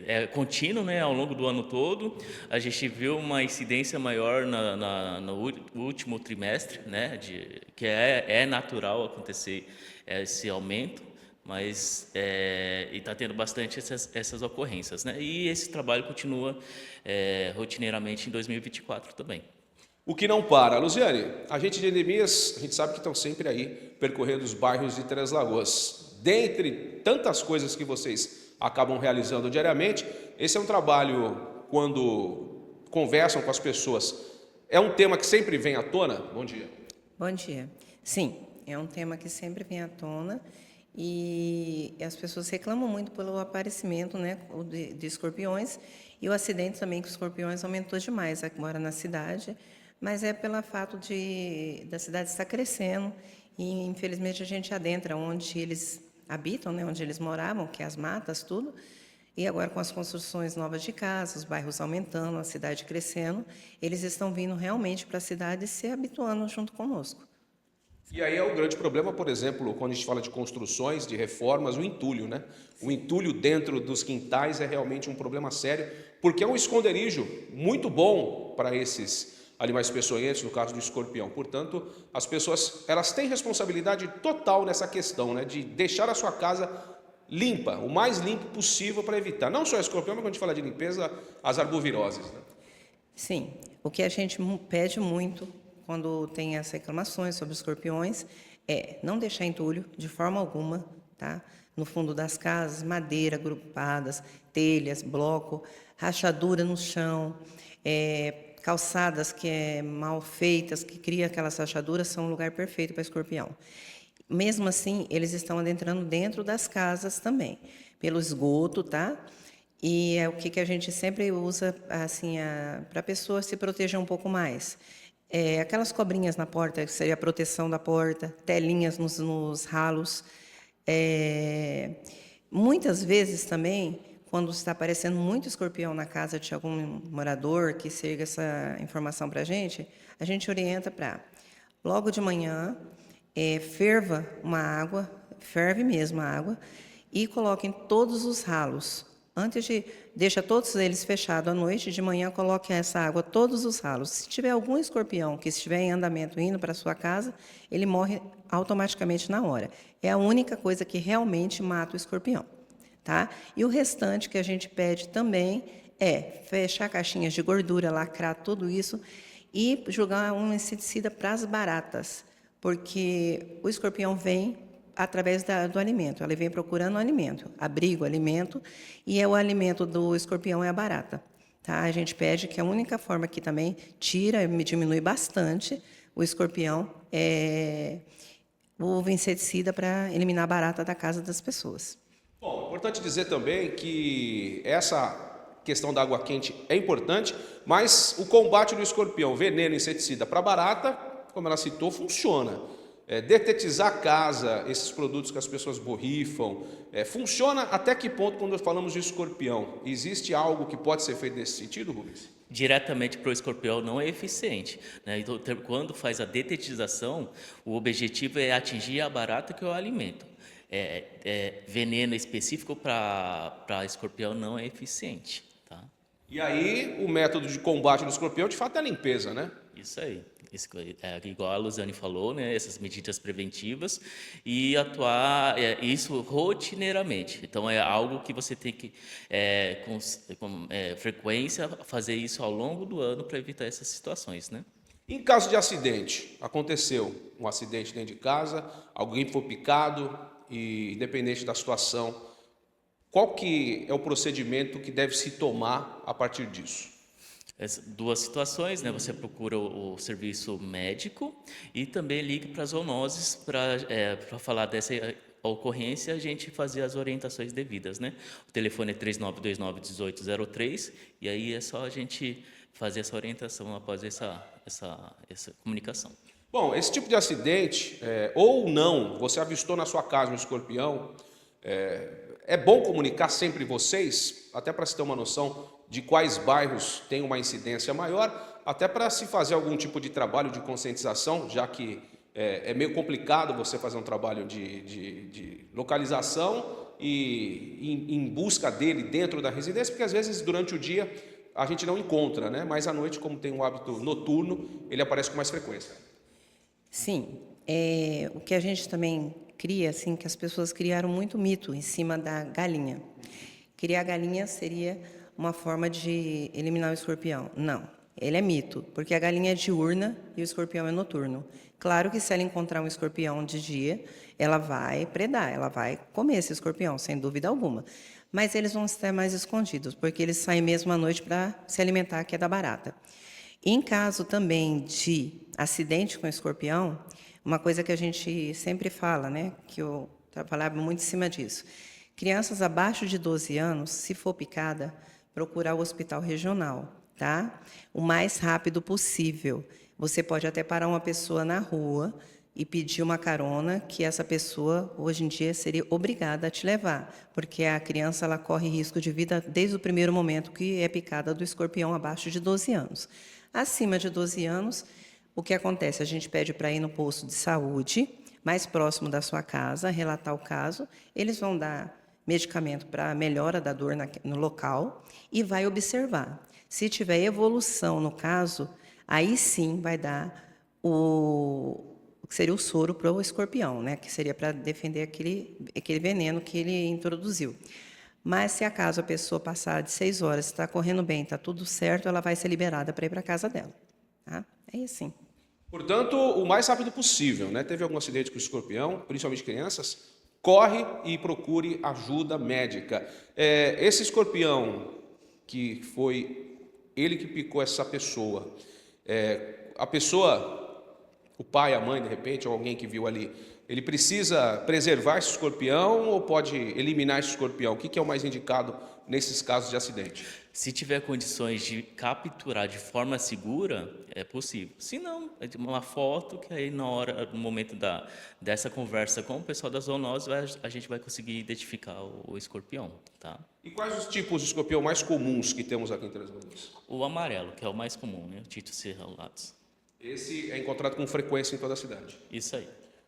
é contínuo, né, ao longo do ano todo. A gente viu uma incidência maior no último trimestre, né, que é natural acontecer esse aumento. Mas está tendo bastante essas ocorrências, né? E esse trabalho continua rotineiramente em 2024 também. O que não para. Luziane, a gente de endemias, a gente sabe que estão sempre aí percorrendo os bairros de Três Lagoas. Dentre tantas coisas que vocês acabam realizando diariamente, esse é um trabalho, quando conversam com as pessoas, é um tema que sempre vem à tona? Bom dia. Bom dia. Sim, é um tema que sempre vem à tona. E as pessoas reclamam muito pelo aparecimento, né, de escorpiões, e o acidente também com escorpiões aumentou demais agora na cidade, mas é pelo fato da cidade estar crescendo e, infelizmente, a gente adentra onde eles habitam, né, onde eles moravam, que é as matas, tudo, e agora com as construções novas de casas, os bairros aumentando, a cidade crescendo, eles estão vindo realmente para a cidade e se habituando junto conosco. E aí é o grande problema, por exemplo, quando a gente fala de construções, de reformas, o entulho, né? O entulho dentro dos quintais é realmente um problema sério, porque é um esconderijo muito bom para esses animais peçonhentos, no caso do escorpião. Portanto, as pessoas, elas têm responsabilidade total nessa questão, né? De deixar a sua casa limpa, o mais limpo possível para evitar, não só o escorpião, mas quando a gente fala de limpeza, as arboviroses, né? Sim, o que a gente pede muito quando tem as reclamações sobre escorpiões, não deixar entulho de forma alguma, tá? No fundo das casas, madeira agrupadas, telhas, bloco, rachadura no chão, calçadas que mal feitas, que criam aquelas rachaduras, são um lugar perfeito para escorpião. Mesmo assim, eles estão adentrando dentro das casas também, pelo esgoto, tá? E é o que a gente sempre usa, assim, para a pessoa se proteger um pouco mais. Aquelas cobrinhas na porta, que seria a proteção da porta, telinhas nos ralos. Muitas vezes também, quando está aparecendo muito escorpião na casa de algum morador que chega essa informação para a gente orienta para, logo de manhã, ferva uma água, ferve mesmo a água, e coloque em todos os ralos. Deixa todos eles fechados à noite, de manhã coloque essa água todos os ralos. Se tiver algum escorpião que estiver em andamento indo para a sua casa, ele morre automaticamente na hora. É a única coisa que realmente mata o escorpião, tá? E o restante que a gente pede também é fechar caixinhas de gordura, lacrar tudo isso e jogar um inseticida para as baratas, porque o escorpião vem, através do alimento. Ela vem procurando o alimento, abrigo, alimento, e o alimento do escorpião é a barata. Tá? A gente pede que a única forma que também diminui bastante o escorpião é o inseticida para eliminar a barata da casa das pessoas. Bom, importante dizer também que essa questão da água quente é importante, mas o combate do escorpião, veneno, inseticida para barata, como ela citou, funciona. Detetizar a casa, esses produtos que as pessoas borrifam, funciona até que ponto quando falamos de escorpião? Existe algo que pode ser feito nesse sentido, Rubens? Diretamente para o escorpião não é eficiente, né? Então, quando faz a detetização, o objetivo é atingir a barata, que é o alimento. Veneno específico para escorpião não é eficiente. Tá? E aí, o método de combate do escorpião, de fato, é a limpeza, né? Isso aí. Igual a Luziane falou, né? Essas medidas preventivas e atuar isso rotineiramente. Então, é algo que você tem que, com frequência, fazer isso ao longo do ano para evitar essas situações, né? Em caso de acidente, aconteceu um acidente dentro de casa, alguém foi picado e, independente da situação, qual que é o procedimento que deve se tomar a partir disso? Duas situações, né? Você procura o serviço médico e também liga para as zoonoses para falar dessa ocorrência, a gente fazer as orientações devidas, né? O telefone é 3929-1803 e aí é só a gente fazer essa orientação após essa comunicação. Bom, esse tipo de acidente, ou não, você avistou na sua casa um escorpião, é bom comunicar sempre vocês, até para se ter uma noção de quais bairros tem uma incidência maior, até para se fazer algum tipo de trabalho de conscientização, já que é meio complicado você fazer um trabalho de localização e em busca dele dentro da residência, porque às vezes durante o dia a gente não encontra, né? Mas à noite, como tem um hábito noturno, ele aparece com mais frequência. Sim, o que a gente também cria, assim, que as pessoas criaram muito mito em cima da galinha. Criar galinha seria uma forma de eliminar o escorpião. Não, ele é mito, porque a galinha é diurna e o escorpião é noturno. Claro que se ela encontrar um escorpião de dia, ela vai predar, ela vai comer esse escorpião, sem dúvida alguma. Mas eles vão estar mais escondidos, porque eles saem mesmo à noite para se alimentar, que é da barata. Em caso também de acidente com escorpião, uma coisa que a gente sempre fala, né, que eu trabalhava muito em cima disso. Crianças abaixo de 12 anos, se for picada, procurar o hospital regional, tá? O mais rápido possível. Você pode até parar uma pessoa na rua e pedir uma carona, que essa pessoa, hoje em dia, seria obrigada a te levar, porque a criança ela corre risco de vida desde o primeiro momento que é picada do escorpião abaixo de 12 anos. Acima de 12 anos, o que acontece? A gente pede para ir no posto de saúde, mais próximo da sua casa, relatar o caso, eles vão dar medicamento para melhora da dor no local e vai observar. Se tiver evolução no caso, aí sim vai dar o que seria o soro para o escorpião, né? Que seria para defender aquele veneno que ele introduziu. Mas se acaso a pessoa passar de 6 horas, está correndo bem, está tudo certo, ela vai ser liberada para ir para a casa dela. Tá? É assim. Portanto, o mais rápido possível, né? Teve algum acidente com o escorpião, principalmente crianças, corre e procure ajuda médica. Esse escorpião, que foi ele que picou essa pessoa, a pessoa, o pai, a mãe, de repente, ou alguém que viu ali, ele precisa preservar esse escorpião ou pode eliminar esse escorpião? O que é o mais indicado nesses casos de acidente? Se tiver condições de capturar de forma segura, é possível. Se não, é uma foto que aí no momento dessa conversa com o pessoal da zoonose, a gente vai conseguir identificar o escorpião. Tá? E quais os tipos de escorpião mais comuns que temos aqui em Três Lagoas? O amarelo, que é o mais comum, né? O Titus serralatus. Esse é encontrado com frequência em toda a cidade? Isso aí.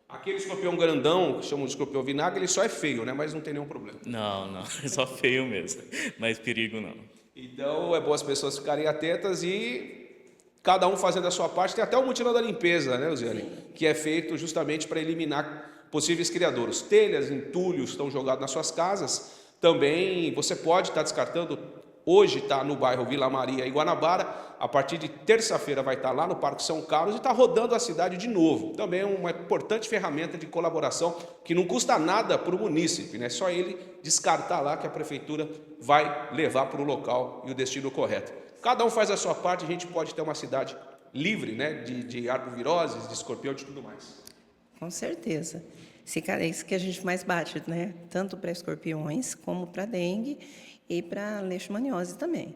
Aquele escorpião grandão, que chamam de escorpião vinagre, ele só é feio, né? Mas não tem nenhum problema. Não, é só feio mesmo, mas perigo não. Então é bom as pessoas ficarem atentas e cada um fazendo a sua parte. Tem até o mutirão da limpeza, né, Luziane? Que é feito justamente para eliminar possíveis criadouros. Telhas, entulhos estão jogados nas suas casas. Também você pode estar descartando hoje está no bairro Vila Maria e Guanabara, a partir de terça-feira vai estar lá no Parque São Carlos e está rodando a cidade de novo. Também é uma importante ferramenta de colaboração que não custa nada para o munícipe, né? Só ele descartar lá que a prefeitura vai levar para o local e o destino correto. Cada um faz a sua parte, a gente pode ter uma cidade livre, né, de arboviroses, de escorpião e de tudo mais. Com certeza. É isso que a gente mais bate, né? Tanto para escorpiões, como para dengue e para leishmaniose também.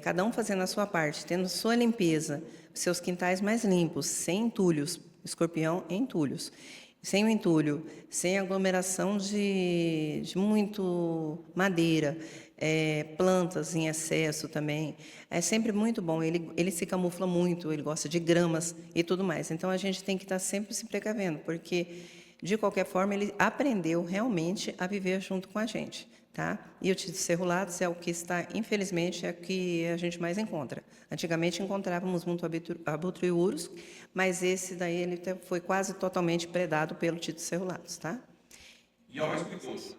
Cada um fazendo a sua parte, tendo sua limpeza, seus quintais mais limpos, sem entulhos, escorpião em entulhos. Sem o entulho, sem aglomeração de muito madeira, plantas em excesso também. É sempre muito bom, ele se camufla muito, ele gosta de gramas e tudo mais. Então, a gente tem que estar sempre se precavendo, porque, de qualquer forma, ele aprendeu realmente a viver junto com a gente. Tá? E o Titus cerulatus é o que está, infelizmente, é o que a gente mais encontra. Antigamente encontrávamos muito abutriurus, mas esse daí ele foi quase totalmente predado pelo Titus cerulatus, tá? E é o mais perigoso.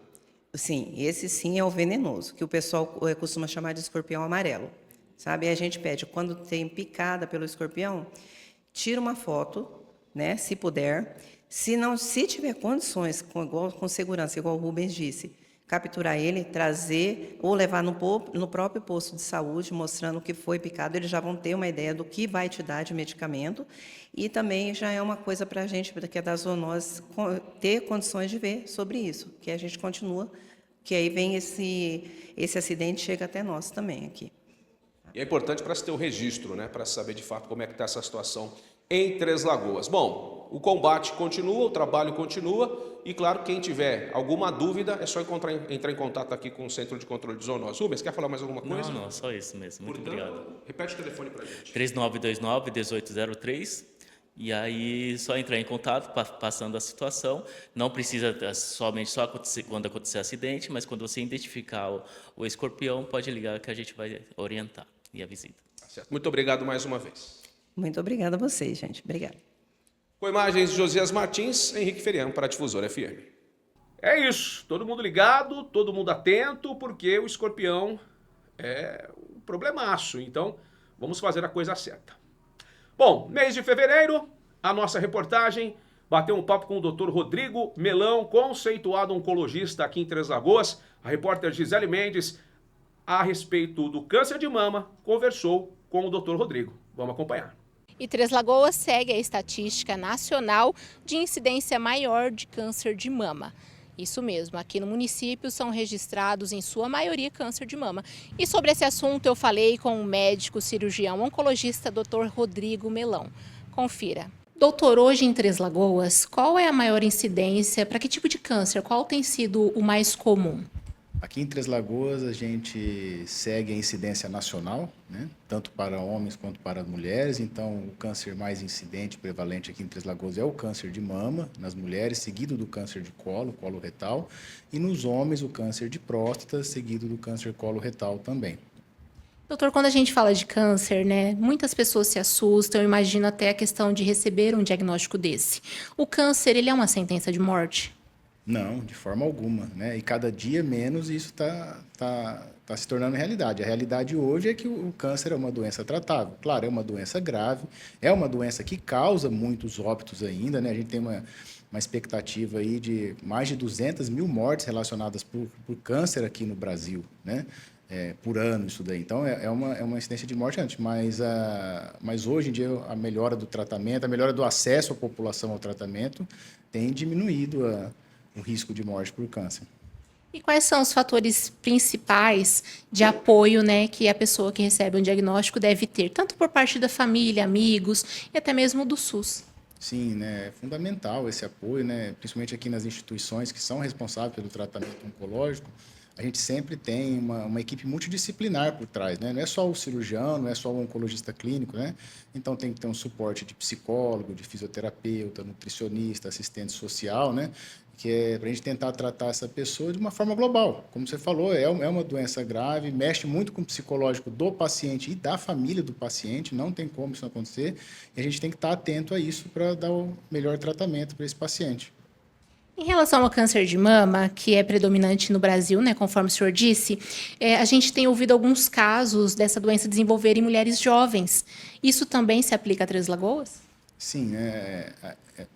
Sim, esse sim é o venenoso, que o pessoal costuma chamar de escorpião amarelo. Sabe? E a gente pede, quando tem picada pelo escorpião, tira uma foto, né, se puder. Se tiver condições, com segurança, igual o Rubens disse, capturar ele, trazer ou levar no próprio posto de saúde, mostrando o que foi picado, eles já vão ter uma ideia do que vai te dar de medicamento. E também já é uma coisa para a gente, que é das zoonoses, ter condições de ver sobre isso, que a gente continua, que aí vem esse acidente chega até nós também aqui. E é importante para se ter o registro, né, para saber de fato como é que está essa situação em Três Lagoas. Bom, o combate continua, o trabalho continua e, claro, quem tiver alguma dúvida é só entrar em contato aqui com o Centro de Controle de Zoonoses. Rubens, quer falar mais alguma coisa? Não, só isso mesmo. Muito obrigado. Repete o telefone para a gente. 3929-1803. E aí, só entrar em contato, passando a situação. Não precisa somente só acontecer quando acontecer acidente, mas quando você identificar o escorpião, pode ligar que a gente vai orientar e a visita. Certo. Muito obrigado mais uma vez. Muito obrigada a vocês, gente. Obrigada. Com imagens de Josias Martins, Henrique Ferião para a Difusora FM. É isso, todo mundo ligado, todo mundo atento, porque o escorpião é um problemaço, então vamos fazer a coisa certa. Bom, mês de fevereiro, a nossa reportagem bateu um papo com o Dr. Rodrigo Melão, conceituado oncologista aqui em Três Lagoas. A repórter Gisele Mendes, a respeito do câncer de mama, conversou com o Dr. Rodrigo. Vamos acompanhar. E Três Lagoas segue a estatística nacional de incidência maior de câncer de mama. Isso mesmo, aqui no município são registrados em sua maioria câncer de mama. E sobre esse assunto eu falei com o médico cirurgião oncologista Dr. Rodrigo Melão. Confira. Doutor, hoje em Três Lagoas, qual é a maior incidência? Para que tipo de câncer? Qual tem sido o mais comum? Aqui em Três Lagoas a gente segue a incidência nacional, né? Tanto para homens quanto para mulheres. Então, o câncer mais incidente, prevalente aqui em Três Lagoas é o câncer de mama nas mulheres, seguido do câncer de colo retal, e nos homens o câncer de próstata, seguido do câncer colo-retal também. Doutor, quando a gente fala de câncer, né, muitas pessoas se assustam, eu imagino até a questão de receber um diagnóstico desse. O câncer, ele é uma sentença de morte? Não, de forma alguma, né? E cada dia menos isso tá se tornando realidade. A realidade hoje é que o câncer é uma doença tratável. Claro, é uma doença grave, é uma doença que causa muitos óbitos ainda, né? A gente tem uma expectativa aí de mais de 200 mil mortes relacionadas por câncer aqui no Brasil, né? Por ano isso daí. Então, é uma incidência de morte antes, mas hoje em dia a melhora do tratamento, a melhora do acesso à população ao tratamento tem diminuído o risco de morte por câncer. E quais são os fatores principais de apoio, né, que a pessoa que recebe um diagnóstico deve ter, tanto por parte da família, amigos e até mesmo do SUS? Sim, né, é fundamental esse apoio, né, principalmente aqui nas instituições que são responsáveis pelo tratamento oncológico. A gente sempre tem uma equipe multidisciplinar por trás, né? Não é só o cirurgião, não é só o oncologista clínico, né? Então tem que ter um suporte de psicólogo, de fisioterapeuta, nutricionista, assistente social, né? Que é para a gente tentar tratar essa pessoa de uma forma global. Como você falou, é uma doença grave, mexe muito com o psicológico do paciente e da família do paciente, não tem como isso acontecer, e a gente tem que estar atento a isso para dar o melhor tratamento para esse paciente. Em relação ao câncer de mama, que é predominante no Brasil, né, conforme o senhor disse, a gente tem ouvido alguns casos dessa doença desenvolver em mulheres jovens. Isso também se aplica a Três Lagoas? Sim,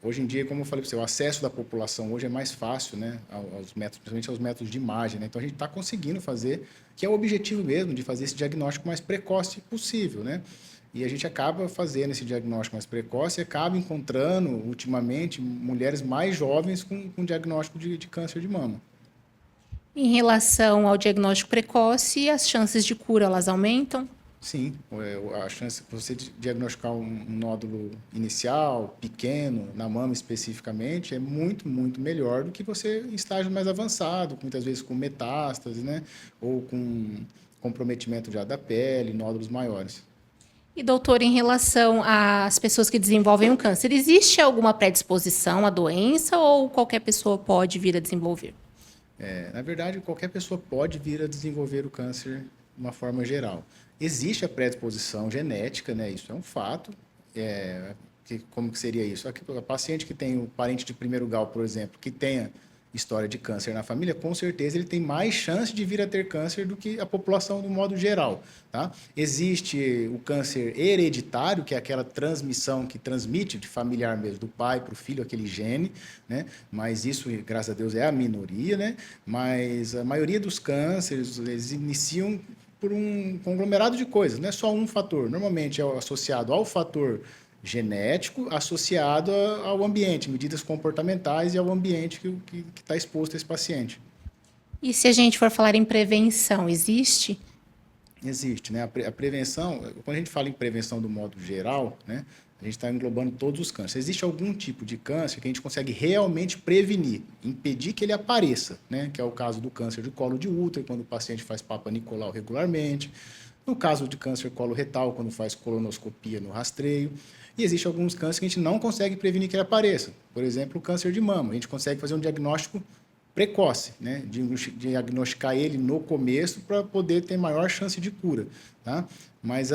hoje em dia, como eu falei para você, o acesso da população hoje é mais fácil, né, aos métodos, principalmente aos métodos de imagem, né? Então a gente está conseguindo fazer, que é o objetivo mesmo, de fazer esse diagnóstico mais precoce possível, né? E a gente acaba fazendo esse diagnóstico mais precoce e acaba encontrando, ultimamente, mulheres mais jovens com diagnóstico de câncer de mama. Em relação ao diagnóstico precoce, as chances de cura, elas aumentam? Sim, a chance de você diagnosticar um nódulo inicial, pequeno, na mama especificamente, é muito, muito melhor do que você em estágio mais avançado, muitas vezes com metástase, né? Ou com comprometimento já da pele, nódulos maiores. E, doutor, em relação às pessoas que desenvolvem um câncer, existe alguma predisposição à doença ou qualquer pessoa pode vir a desenvolver? Na verdade, qualquer pessoa pode vir a desenvolver o câncer de uma forma geral. Existe a predisposição genética, né? Isso é um fato. Como que seria isso? A paciente que tem o parente de primeiro grau, por exemplo, que tenha história de câncer na família, com certeza ele tem mais chance de vir a ter câncer do que a população do modo geral, tá? Existe o câncer hereditário, que é aquela transmissão que transmite de familiar mesmo, do pai para o filho, aquele gene, né? Mas isso, graças a Deus, é a minoria, né? Mas a maioria dos cânceres, eles iniciam por um conglomerado de coisas, não é só um fator. Normalmente é associado ao fator genético associado ao ambiente, medidas comportamentais e ao ambiente que está exposto a esse paciente. E se a gente for falar em prevenção, existe? Existe, né? A prevenção, quando a gente fala em prevenção do modo geral, né, a gente está englobando todos os cânceres. Existe algum tipo de câncer que a gente consegue realmente prevenir, impedir que ele apareça, né? Que é o caso do câncer de colo de útero, quando o paciente faz Papa Nicolau regularmente. No caso de câncer coloretal, quando faz colonoscopia no rastreio. E existem alguns cânceres que a gente não consegue prevenir que ele apareça. Por exemplo, o câncer de mama. A gente consegue fazer um diagnóstico precoce, né? Diagnosticar ele no começo para poder ter maior chance de cura, tá? Mas,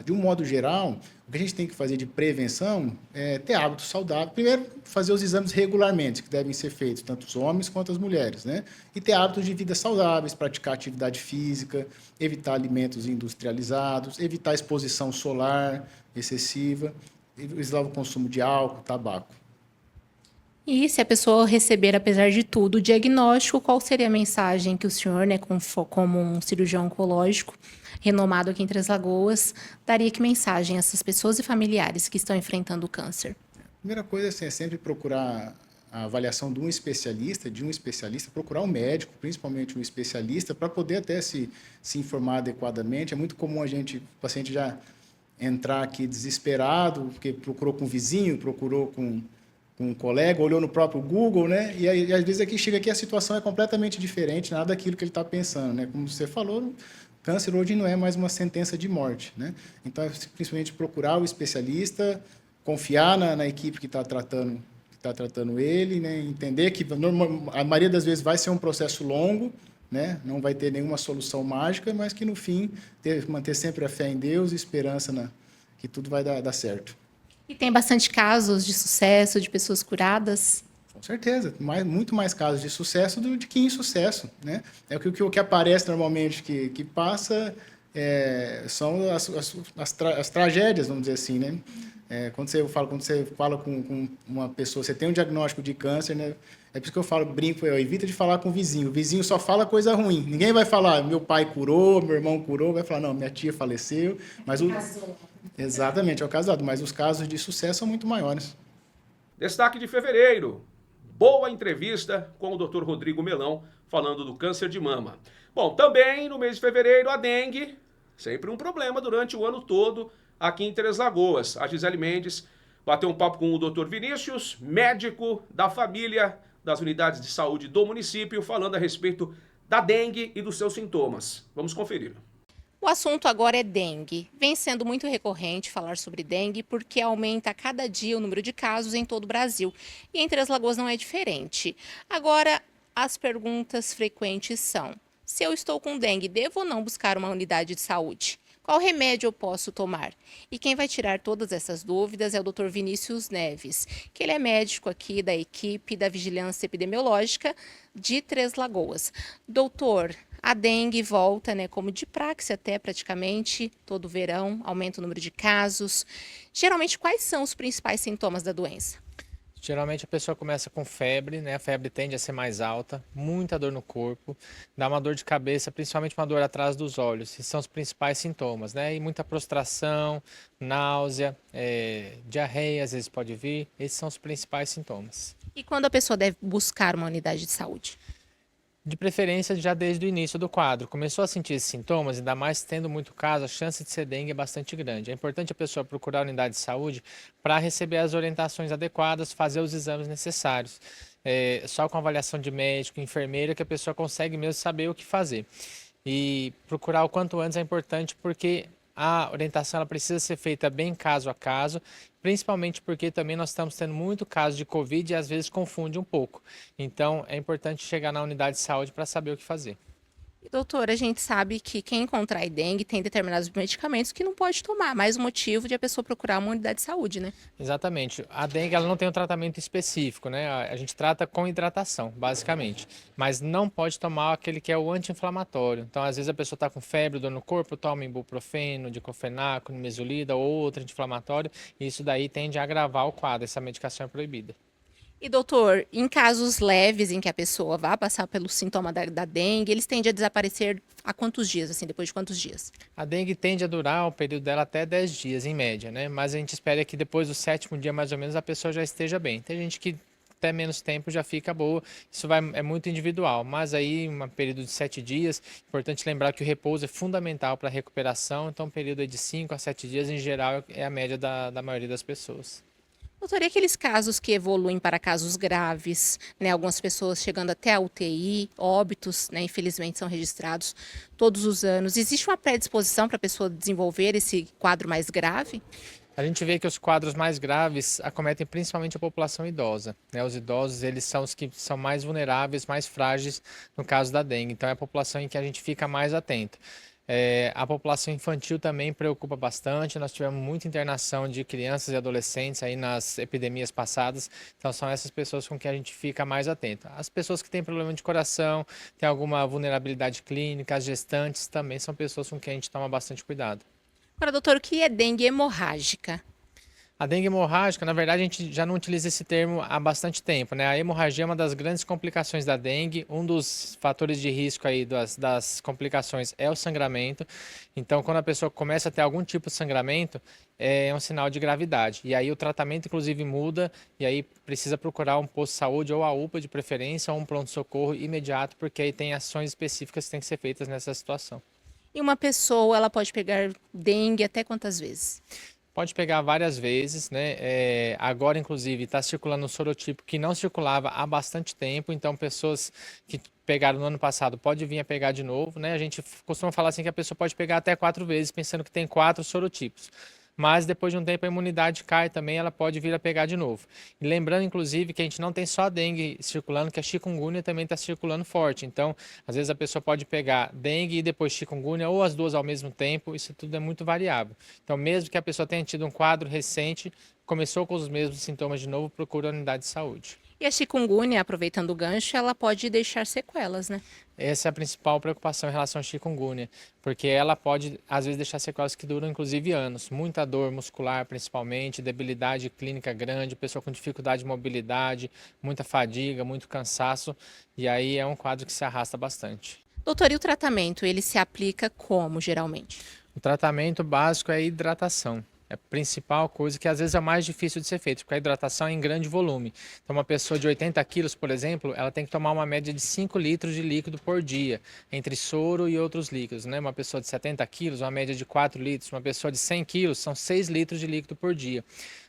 de um modo geral, o que a gente tem que fazer de prevenção é ter hábitos saudáveis. Primeiro, fazer os exames regularmente, que devem ser feitos, tanto os homens quanto as mulheres, né? E ter hábitos de vida saudáveis, praticar atividade física, evitar alimentos industrializados, evitar exposição solar excessiva, evitar o consumo de álcool, tabaco. E se a pessoa receber, apesar de tudo, o diagnóstico, qual seria a mensagem que o senhor, né, como um cirurgião oncológico renomado aqui em Três Lagoas, daria que mensagem a essas pessoas e familiares que estão enfrentando o câncer? A primeira coisa assim, é sempre procurar a avaliação de um especialista, procurar um médico, principalmente um especialista, para poder até se informar adequadamente. É muito comum o paciente já entrar aqui desesperado, porque procurou com o vizinho, procurou com um colega, olhou no próprio Google, né? E às vezes chega aqui a situação é completamente diferente, nada daquilo que ele está pensando, né? Como você falou, câncer hoje não é mais uma sentença de morte, né? Então, principalmente procurar o especialista, confiar na equipe que está tratando ele, né? Entender que a maioria das vezes vai ser um processo longo, né? Não vai ter nenhuma solução mágica, mas que no fim manter sempre a fé em Deus e esperança que tudo vai dar certo. E tem bastante casos de sucesso, de pessoas curadas? Com certeza, muito mais casos de sucesso do que insucesso, né? É o que aparece normalmente que passa são as tragédias, vamos dizer assim, né? Quando você fala com uma pessoa, você tem um diagnóstico de câncer, né? É por isso que eu brinco, evita de falar com o vizinho. O vizinho só fala coisa ruim. Ninguém vai falar, meu pai curou, meu irmão curou, vai falar, não, minha tia faleceu. Mas exatamente, é o casado, mas os casos de sucesso são muito maiores. Destaque de fevereiro. Boa entrevista com o Dr. Rodrigo Melão, falando do câncer de mama. Bom, também no mês de fevereiro, a dengue, sempre um problema durante o ano todo aqui em Três Lagoas. A Gisele Mendes bateu um papo com o Dr. Vinícius, médico da família das unidades de saúde do município, falando a respeito da dengue e dos seus sintomas. Vamos conferir. O assunto agora é dengue. Vem sendo muito recorrente falar sobre dengue porque aumenta a cada dia o número de casos em todo o Brasil. E em Três Lagoas não é diferente. Agora, as perguntas frequentes são: se eu estou com dengue, devo ou não buscar uma unidade de saúde? Qual remédio eu posso tomar? E quem vai tirar todas essas dúvidas é o Dr. Vinícius Neves, que ele é médico aqui da equipe da Vigilância Epidemiológica de Três Lagoas. Doutor, a dengue volta, né, como de praxe até praticamente todo verão, aumenta o número de casos. Geralmente, quais são os principais sintomas da doença? Geralmente a pessoa começa com febre, né? A febre tende a ser mais alta, muita dor no corpo, dá uma dor de cabeça, principalmente uma dor atrás dos olhos. Esses são os principais sintomas, né? E muita prostração, náusea, diarreia às vezes pode vir. Esses são os principais sintomas. E quando a pessoa deve buscar uma unidade de saúde? De preferência já desde o início do quadro. Começou a sentir esses sintomas, ainda mais tendo muito caso, a chance de ser dengue é bastante grande. É importante a pessoa procurar a unidade de saúde para receber as orientações adequadas, fazer os exames necessários. Só com avaliação de médico, enfermeira, que a pessoa consegue mesmo saber o que fazer. E procurar o quanto antes é importante porque a orientação ela precisa ser feita bem caso a caso, principalmente porque também nós estamos tendo muito caso de Covid e às vezes confunde um pouco. Então é importante chegar na unidade de saúde para saber o que fazer. E, doutor, a gente sabe que quem contrai dengue tem determinados medicamentos que não pode tomar, mais um motivo de a pessoa procurar uma unidade de saúde, né? Exatamente. A dengue ela não tem um tratamento específico, né? A gente trata com hidratação, basicamente. Mas não pode tomar aquele que é o anti-inflamatório. Então, às vezes a pessoa está com febre, dor no corpo, toma ibuprofeno, diclofenaco, nimesulida ou outro anti-inflamatório. E isso daí tende a agravar o quadro. Essa medicação é proibida. E, doutor, em casos leves em que a pessoa vá passar pelo sintoma da dengue, eles tendem a desaparecer há quantos dias, assim, depois de quantos dias? A dengue tende a durar o período dela até 10 dias, em média, né? Mas a gente espera que depois do 7º dia, mais ou menos, a pessoa já esteja bem. Tem gente que até menos tempo já fica boa, isso é muito individual, mas aí um período de 7 dias, importante lembrar que o repouso é fundamental para a recuperação, então um período de 5 a 7 dias, em geral, é a média da maioria das pessoas. Doutor, e aqueles casos que evoluem para casos graves, né? Algumas pessoas chegando até a UTI, óbitos, né? Infelizmente são registrados todos os anos. Existe uma predisposição para a pessoa desenvolver esse quadro mais grave? A gente vê que os quadros mais graves acometem principalmente a população idosa, né? Os idosos, eles são os que são mais vulneráveis, mais frágeis no caso da dengue. Então é a população em que a gente fica mais atento. A população infantil também preocupa bastante, nós tivemos muita internação de crianças e adolescentes aí nas epidemias passadas, então são essas pessoas com que a gente fica mais atento. As pessoas que têm problema de coração, têm alguma vulnerabilidade clínica, as gestantes também são pessoas com que a gente toma bastante cuidado. Agora, doutor, o que é dengue hemorrágica? A dengue hemorrágica, na verdade, a gente já não utiliza esse termo há bastante tempo, né? A hemorragia é uma das grandes complicações da dengue. Um dos fatores de risco aí das complicações é o sangramento. Então, quando a pessoa começa a ter algum tipo de sangramento, é um sinal de gravidade. E aí o tratamento, inclusive, muda e aí precisa procurar um posto de saúde ou a UPA de preferência ou um pronto-socorro imediato, porque aí tem ações específicas que têm que ser feitas nessa situação. E uma pessoa, ela pode pegar dengue até quantas vezes? Pode pegar várias vezes, né? Agora, inclusive, está circulando um sorotipo que não circulava há bastante tempo, então pessoas que pegaram no ano passado podem vir a pegar de novo, né? A gente costuma falar assim que a pessoa pode pegar até 4 vezes, pensando que tem 4 sorotipos. Mas depois de um tempo a imunidade cai também, ela pode vir a pegar de novo. E lembrando, inclusive, que a gente não tem só a dengue circulando, que a chikungunya também está circulando forte. Então, às vezes a pessoa pode pegar dengue e depois chikungunya, ou as duas ao mesmo tempo, isso tudo é muito variável. Então, mesmo que a pessoa tenha tido um quadro recente, começou com os mesmos sintomas de novo, procura a unidade de saúde. E a chikungunya, aproveitando o gancho, ela pode deixar sequelas, né? Essa é a principal preocupação em relação à chikungunya, porque ela pode, às vezes, deixar sequelas que duram, inclusive, anos. Muita dor muscular, principalmente, debilidade clínica grande, pessoa com dificuldade de mobilidade, muita fadiga, muito cansaço, e aí é um quadro que se arrasta bastante. Doutor, e o tratamento, ele se aplica como, geralmente? O tratamento básico é a hidratação. É a principal coisa que às vezes é mais difícil de ser feito, porque a hidratação é em grande volume. Então, uma pessoa de 80 quilos, por exemplo, ela tem que tomar uma média de 5 litros de líquido por dia, entre soro e outros líquidos, né? Uma pessoa de 70 quilos, uma média de 4 litros. Uma pessoa de 100 quilos, são 6 litros de líquido por dia.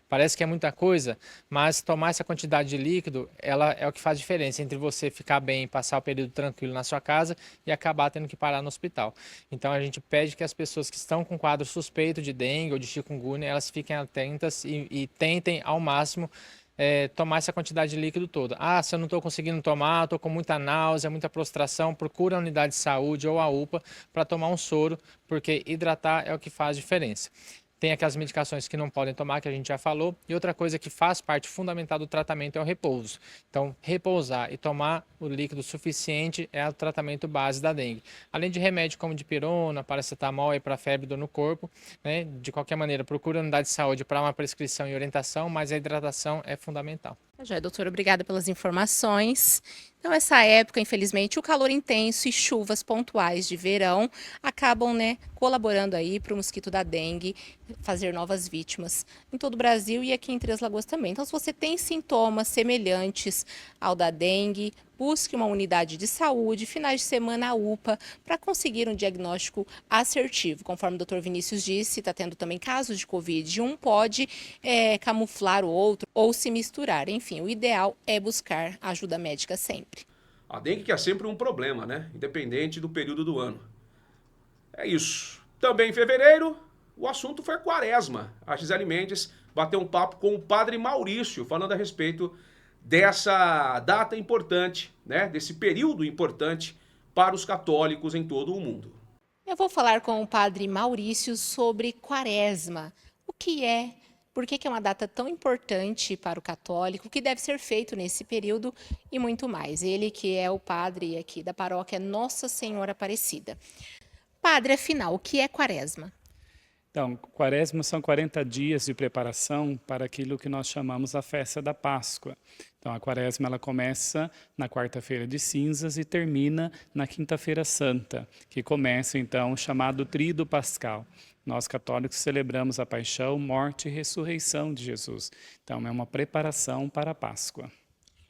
Parece que é muita coisa, mas tomar essa quantidade de líquido, ela é o que faz diferença entre você ficar bem, passar o período tranquilo na sua casa e acabar tendo que parar no hospital. Então a gente pede que as pessoas que estão com quadro suspeito de dengue ou de chikungunya, elas fiquem atentas e tentem ao máximo tomar essa quantidade de líquido toda. Ah, se eu não estou conseguindo tomar, estou com muita náusea, muita prostração, procura a unidade de saúde ou a UPA para tomar um soro, porque hidratar é o que faz diferença. Tem aquelas medicações que não podem tomar, que a gente já falou. E outra coisa que faz parte fundamental do tratamento é o repouso. Então, repousar e tomar o líquido suficiente é o tratamento base da dengue. Além de remédio como dipirona, paracetamol e para febre e dor no corpo, né? De qualquer maneira, procura a unidade de saúde para uma prescrição e orientação, mas a hidratação é fundamental. Já, doutora, obrigada pelas informações. Então, essa época, infelizmente, o calor intenso e chuvas pontuais de verão acabam, né, colaborando aí para o mosquito da dengue fazer novas vítimas em todo o Brasil e aqui em Três Lagoas também. Então, se você tem sintomas semelhantes ao da dengue, busque uma unidade de saúde, finais de semana a UPA, para conseguir um diagnóstico assertivo. Conforme o Dr. Vinícius disse, está tendo também casos de Covid, um pode camuflar o outro ou se misturar. Enfim, o ideal é buscar ajuda médica sempre. A dengue que é sempre um problema, né? Independente do período do ano. É isso. Também em fevereiro, o assunto foi a quaresma. A Gisele Mendes bateu um papo com o padre Maurício, falando a respeito dessa data importante, né? Desse período importante para os católicos em todo o mundo. Eu vou falar com o padre Maurício sobre quaresma. O que é? Por que é uma data tão importante para o católico? O que deve ser feito nesse período e muito mais. Ele que é o padre aqui da paróquia Nossa Senhora Aparecida. Padre, afinal, o que é quaresma? Então, quaresma são 40 dias de preparação para aquilo que nós chamamos a festa da Páscoa. Então, a quaresma ela começa na quarta-feira de cinzas e termina na quinta-feira santa, que começa, então, o chamado Tríduo Pascal. Nós, católicos, celebramos a paixão, morte e ressurreição de Jesus. Então, é uma preparação para a Páscoa.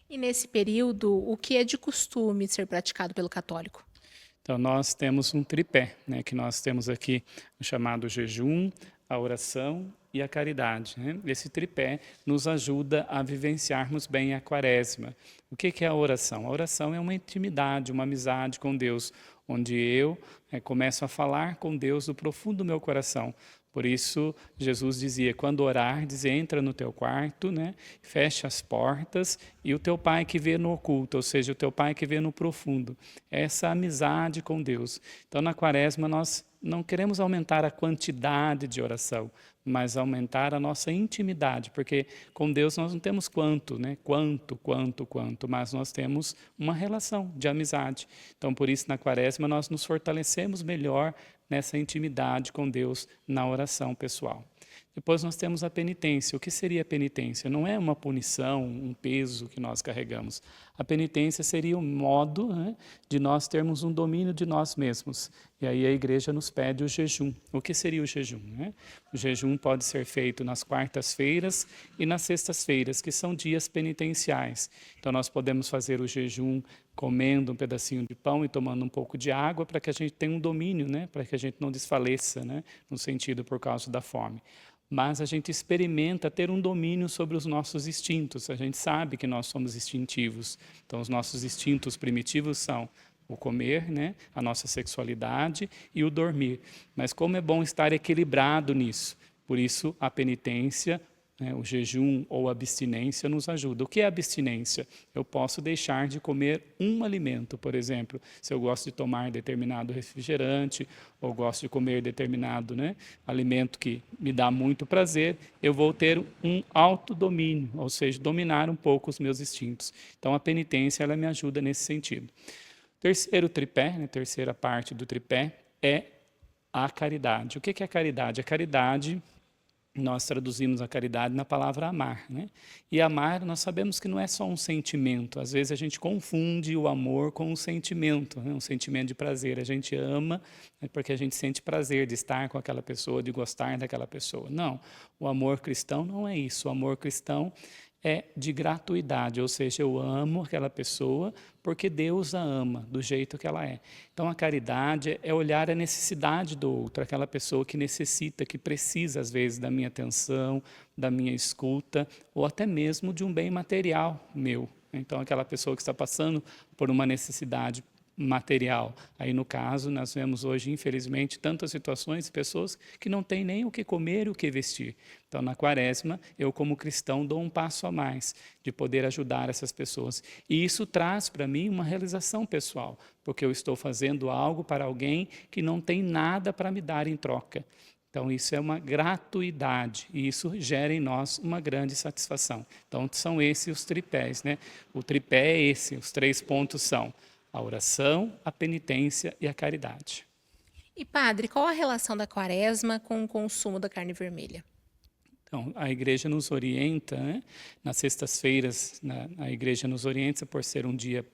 E nesse período, o que é de costume ser praticado pelo católico? Então, nós temos um tripé, né, que nós temos aqui o chamado jejum, a oração e a caridade. Né? Esse tripé nos ajuda a vivenciarmos bem a quaresma. O que é a oração? A oração é uma intimidade, uma amizade com Deus, onde eu começo a falar com Deus do profundo do meu coração. Por isso, Jesus dizia, quando orardes, entra no teu quarto, né, fecha as portas e o teu Pai que vê no oculto, ou seja, o teu Pai que vê no profundo. Essa amizade com Deus. Então, na quaresma, nós não queremos aumentar a quantidade de oração, mas aumentar a nossa intimidade, porque com Deus nós não temos quanto, né? Quanto, mas nós temos uma relação de amizade. Então, por isso, na quaresma, nós nos fortalecemos melhor nessa intimidade com Deus na oração pessoal. Depois nós temos a penitência. O que seria a penitência? Não é uma punição, um peso que nós carregamos. A penitência seria um modo, né, de nós termos um domínio de nós mesmos. E aí a igreja nos pede o jejum. O que seria o jejum? Né? O jejum pode ser feito nas quartas-feiras e nas sextas-feiras, que são dias penitenciais. Então nós podemos fazer o jejum comendo um pedacinho de pão e tomando um pouco de água para que a gente tenha um domínio, né? Para que a gente não desfaleça, né? No sentido por causa da fome. Mas a gente experimenta ter um domínio sobre os nossos instintos. A gente sabe que nós somos instintivos. Então, os nossos instintos primitivos são o comer, né? A nossa sexualidade e o dormir. Mas como é bom estar equilibrado nisso. Por isso, a penitência, o jejum ou a abstinência nos ajuda. O que é abstinência? Eu posso deixar de comer um alimento, por exemplo, se eu gosto de tomar determinado refrigerante ou gosto de comer determinado, né, alimento que me dá muito prazer, eu vou ter um autodomínio, ou seja, dominar um pouco os meus instintos. Então a penitência ela me ajuda nesse sentido. Terceiro tripé, né, terceira parte do tripé é a caridade. O que é a caridade? A caridade, nós traduzimos a caridade na palavra amar, né? E amar, nós sabemos que não é só um sentimento. Às vezes a gente confunde o amor com um sentimento, né? Um sentimento de prazer. A gente ama, né, porque a gente sente prazer de estar com aquela pessoa, de gostar daquela pessoa. Não, o amor cristão não é isso. O amor cristão é de gratuidade, ou seja, eu amo aquela pessoa porque Deus a ama do jeito que ela é. Então, a caridade é olhar a necessidade do outro, aquela pessoa que necessita, que precisa, às vezes, da minha atenção, da minha escuta, ou até mesmo de um bem material meu. Então, aquela pessoa que está passando por uma necessidade material. Aí, no caso, nós vemos hoje, infelizmente, tantas situações de pessoas que não têm nem o que comer e o que vestir. Então, na Quaresma, eu, como cristão, dou um passo a mais de poder ajudar essas pessoas. E isso traz para mim uma realização pessoal, porque eu estou fazendo algo para alguém que não tem nada para me dar em troca. Então, isso é uma gratuidade e isso gera em nós uma grande satisfação. Então, são esses os tripés, né? O tripé é esse, os 3 pontos são a oração, a penitência e a caridade. E padre, qual a relação da Quaresma com o consumo da carne vermelha? Então, a igreja nos orienta, né? Nas sextas-feiras, a igreja nos orienta, por ser um dia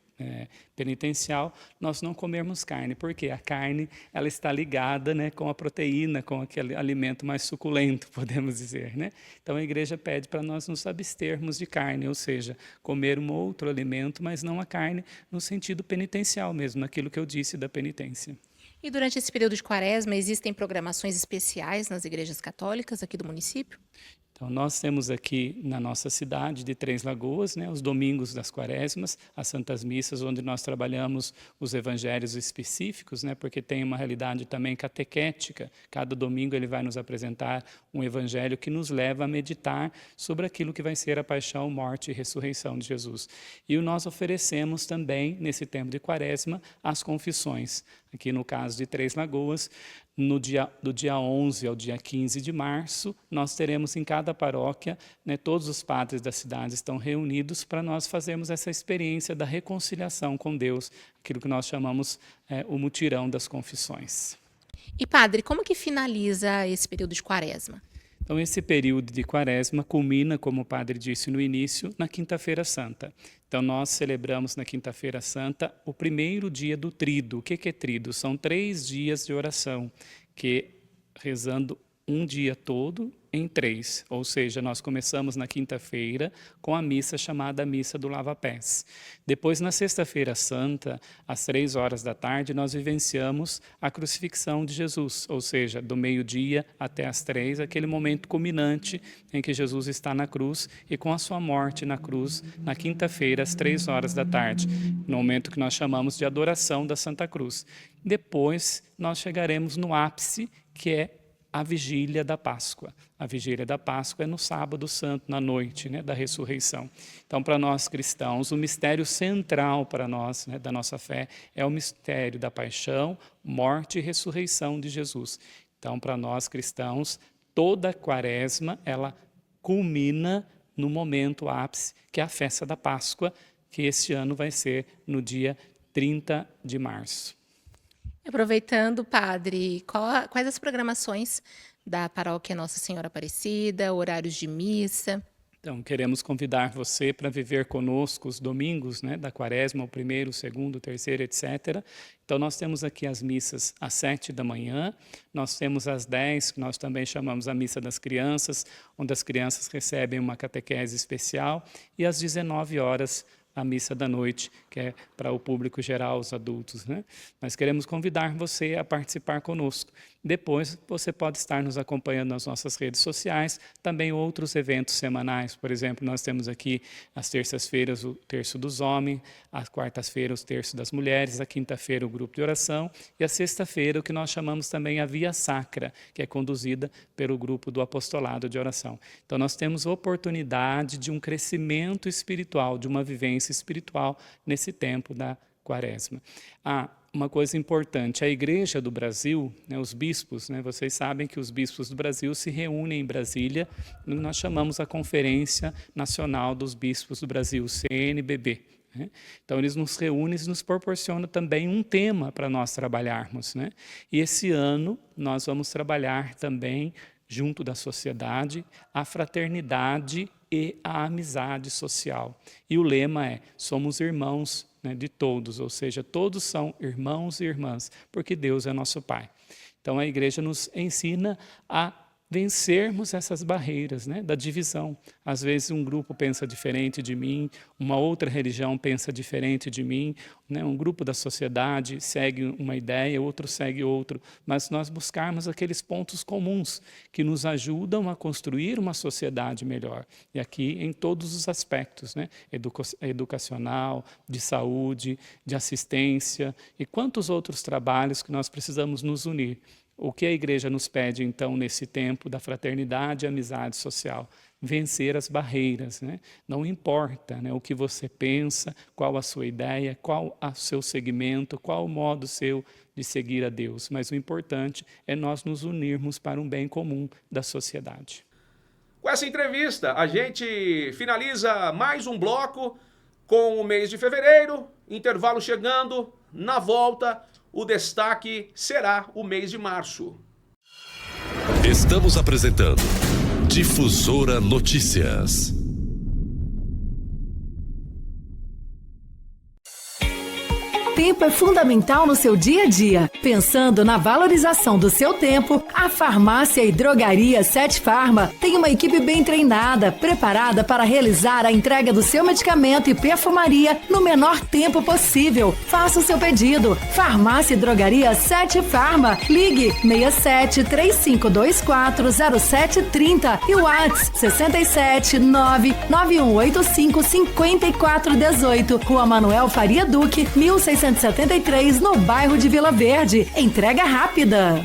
penitencial, nós não comermos carne, porque a carne ela está ligada, né, com a proteína, com aquele alimento mais suculento, podemos dizer, né? Então a igreja pede para nós nos abstermos de carne, ou seja, comer um outro alimento, mas não a carne no sentido penitencial mesmo, naquilo que eu disse da penitência. E durante esse período de Quaresma, existem programações especiais nas igrejas católicas aqui do município? Então, nós temos aqui na nossa cidade de Três Lagoas, né, os domingos das Quaresmas, as Santas Missas, onde nós trabalhamos os evangelhos específicos, né, porque tem uma realidade também catequética. Cada domingo ele vai nos apresentar um evangelho que nos leva a meditar sobre aquilo que vai ser a paixão, morte e ressurreição de Jesus. E nós oferecemos também, nesse tempo de Quaresma, as confissões. Aqui no caso de Três Lagoas, do dia 11 ao dia 15 de março, nós teremos em cada paróquia, né, todos os padres da cidade estão reunidos para nós fazermos essa experiência da reconciliação com Deus, aquilo que nós chamamos o mutirão das confissões. E padre, como que finaliza esse período de Quaresma? Então, esse período de Quaresma culmina, como o padre disse no início, na Quinta-feira Santa. Então, nós celebramos na Quinta-feira Santa o primeiro dia do Tríduo. O que é Tríduo? São 3 dias de oração, que rezando um dia todo em 3. Ou seja, nós começamos na quinta-feira com a missa chamada Missa do Lava-Pés. Depois, na Sexta-feira Santa, às 3 horas da tarde, nós vivenciamos a crucifixão de Jesus. Ou seja, do meio-dia até às 3, aquele momento culminante em que Jesus está na cruz e com a sua morte na cruz, na quinta-feira, às 3 horas da tarde. No momento que nós chamamos de adoração da Santa Cruz. Depois, nós chegaremos no ápice, que é a vigília da Páscoa. A vigília da Páscoa é no sábado santo, na noite, né, da ressurreição. Então, para nós cristãos, o mistério central para nós, né, da nossa fé, é o mistério da paixão, morte e ressurreição de Jesus. Então, para nós cristãos, toda a Quaresma, ela culmina no momento ápice, que é a festa da Páscoa, que este ano vai ser no dia 30 de março. Aproveitando, padre, quais as programações da paróquia Nossa Senhora Aparecida, horários de missa? Então, queremos convidar você para viver conosco os domingos, né, da Quaresma, o primeiro, o segundo, o terceiro, etc. Então, nós temos aqui as missas às 7 da manhã, nós temos às 10, que nós também chamamos a Missa das Crianças, onde as crianças recebem uma catequese especial, e às 19 horas, a missa da noite, que é para o público geral, os adultos, né? Nós queremos convidar você a participar conosco. Depois, você pode estar nos acompanhando nas nossas redes sociais, também outros eventos semanais. Por exemplo, nós temos aqui às terças-feiras o Terço dos Homens, às quartas-feiras o Terço das Mulheres, à quinta-feira o grupo de oração e à sexta-feira o que nós chamamos também a Via Sacra, que é conduzida pelo grupo do Apostolado de Oração. Então, nós temos oportunidade de um crescimento espiritual, de uma vivência espiritual nesse tempo da Quaresma. Uma coisa importante, a Igreja do Brasil, né, os bispos, né, vocês sabem que os bispos do Brasil se reúnem em Brasília, nós chamamos a Conferência Nacional dos Bispos do Brasil, CNBB. Né? Então, eles nos reúnem e nos proporcionam também um tema para nós trabalharmos. Né? E esse ano nós vamos trabalhar também, junto da sociedade, a fraternidade e a amizade social. E o lema é, somos irmãos, né, de todos, ou seja, todos são irmãos e irmãs, porque Deus é nosso Pai. Então a igreja nos ensina a vencermos essas barreiras, né, da divisão. Às vezes um grupo pensa diferente de mim, uma outra religião pensa diferente de mim, né, um grupo da sociedade segue uma ideia, outro segue outro, mas nós buscarmos aqueles pontos comuns que nos ajudam a construir uma sociedade melhor. E aqui em todos os aspectos, né, educacional, de saúde, de assistência e quantos outros trabalhos que nós precisamos nos unir. O que a igreja nos pede, então, nesse tempo da fraternidade e amizade social? Vencer as barreiras, né? Não importa, né, o que você pensa, qual a sua ideia, qual o seu segmento, qual o modo seu de seguir a Deus, mas o importante é nós nos unirmos para um bem comum da sociedade. Com essa entrevista, a gente finaliza mais um bloco com o mês de fevereiro, intervalo chegando, na volta, o destaque será o mês de março. Estamos apresentando Difusora Notícias. Tempo é fundamental no seu dia a dia. Pensando na valorização do seu tempo, a Farmácia e Drogaria Sete Farma tem uma equipe bem treinada, preparada para realizar a entrega do seu medicamento e perfumaria no menor tempo possível. Faça o seu pedido. Farmácia e Drogaria Sete Farma. Ligue 67 3524 0730 e o WhatsApp 67 99185 5418. Rua Manuel Faria Duque, 1673, no bairro de Vila Verde. Entrega rápida.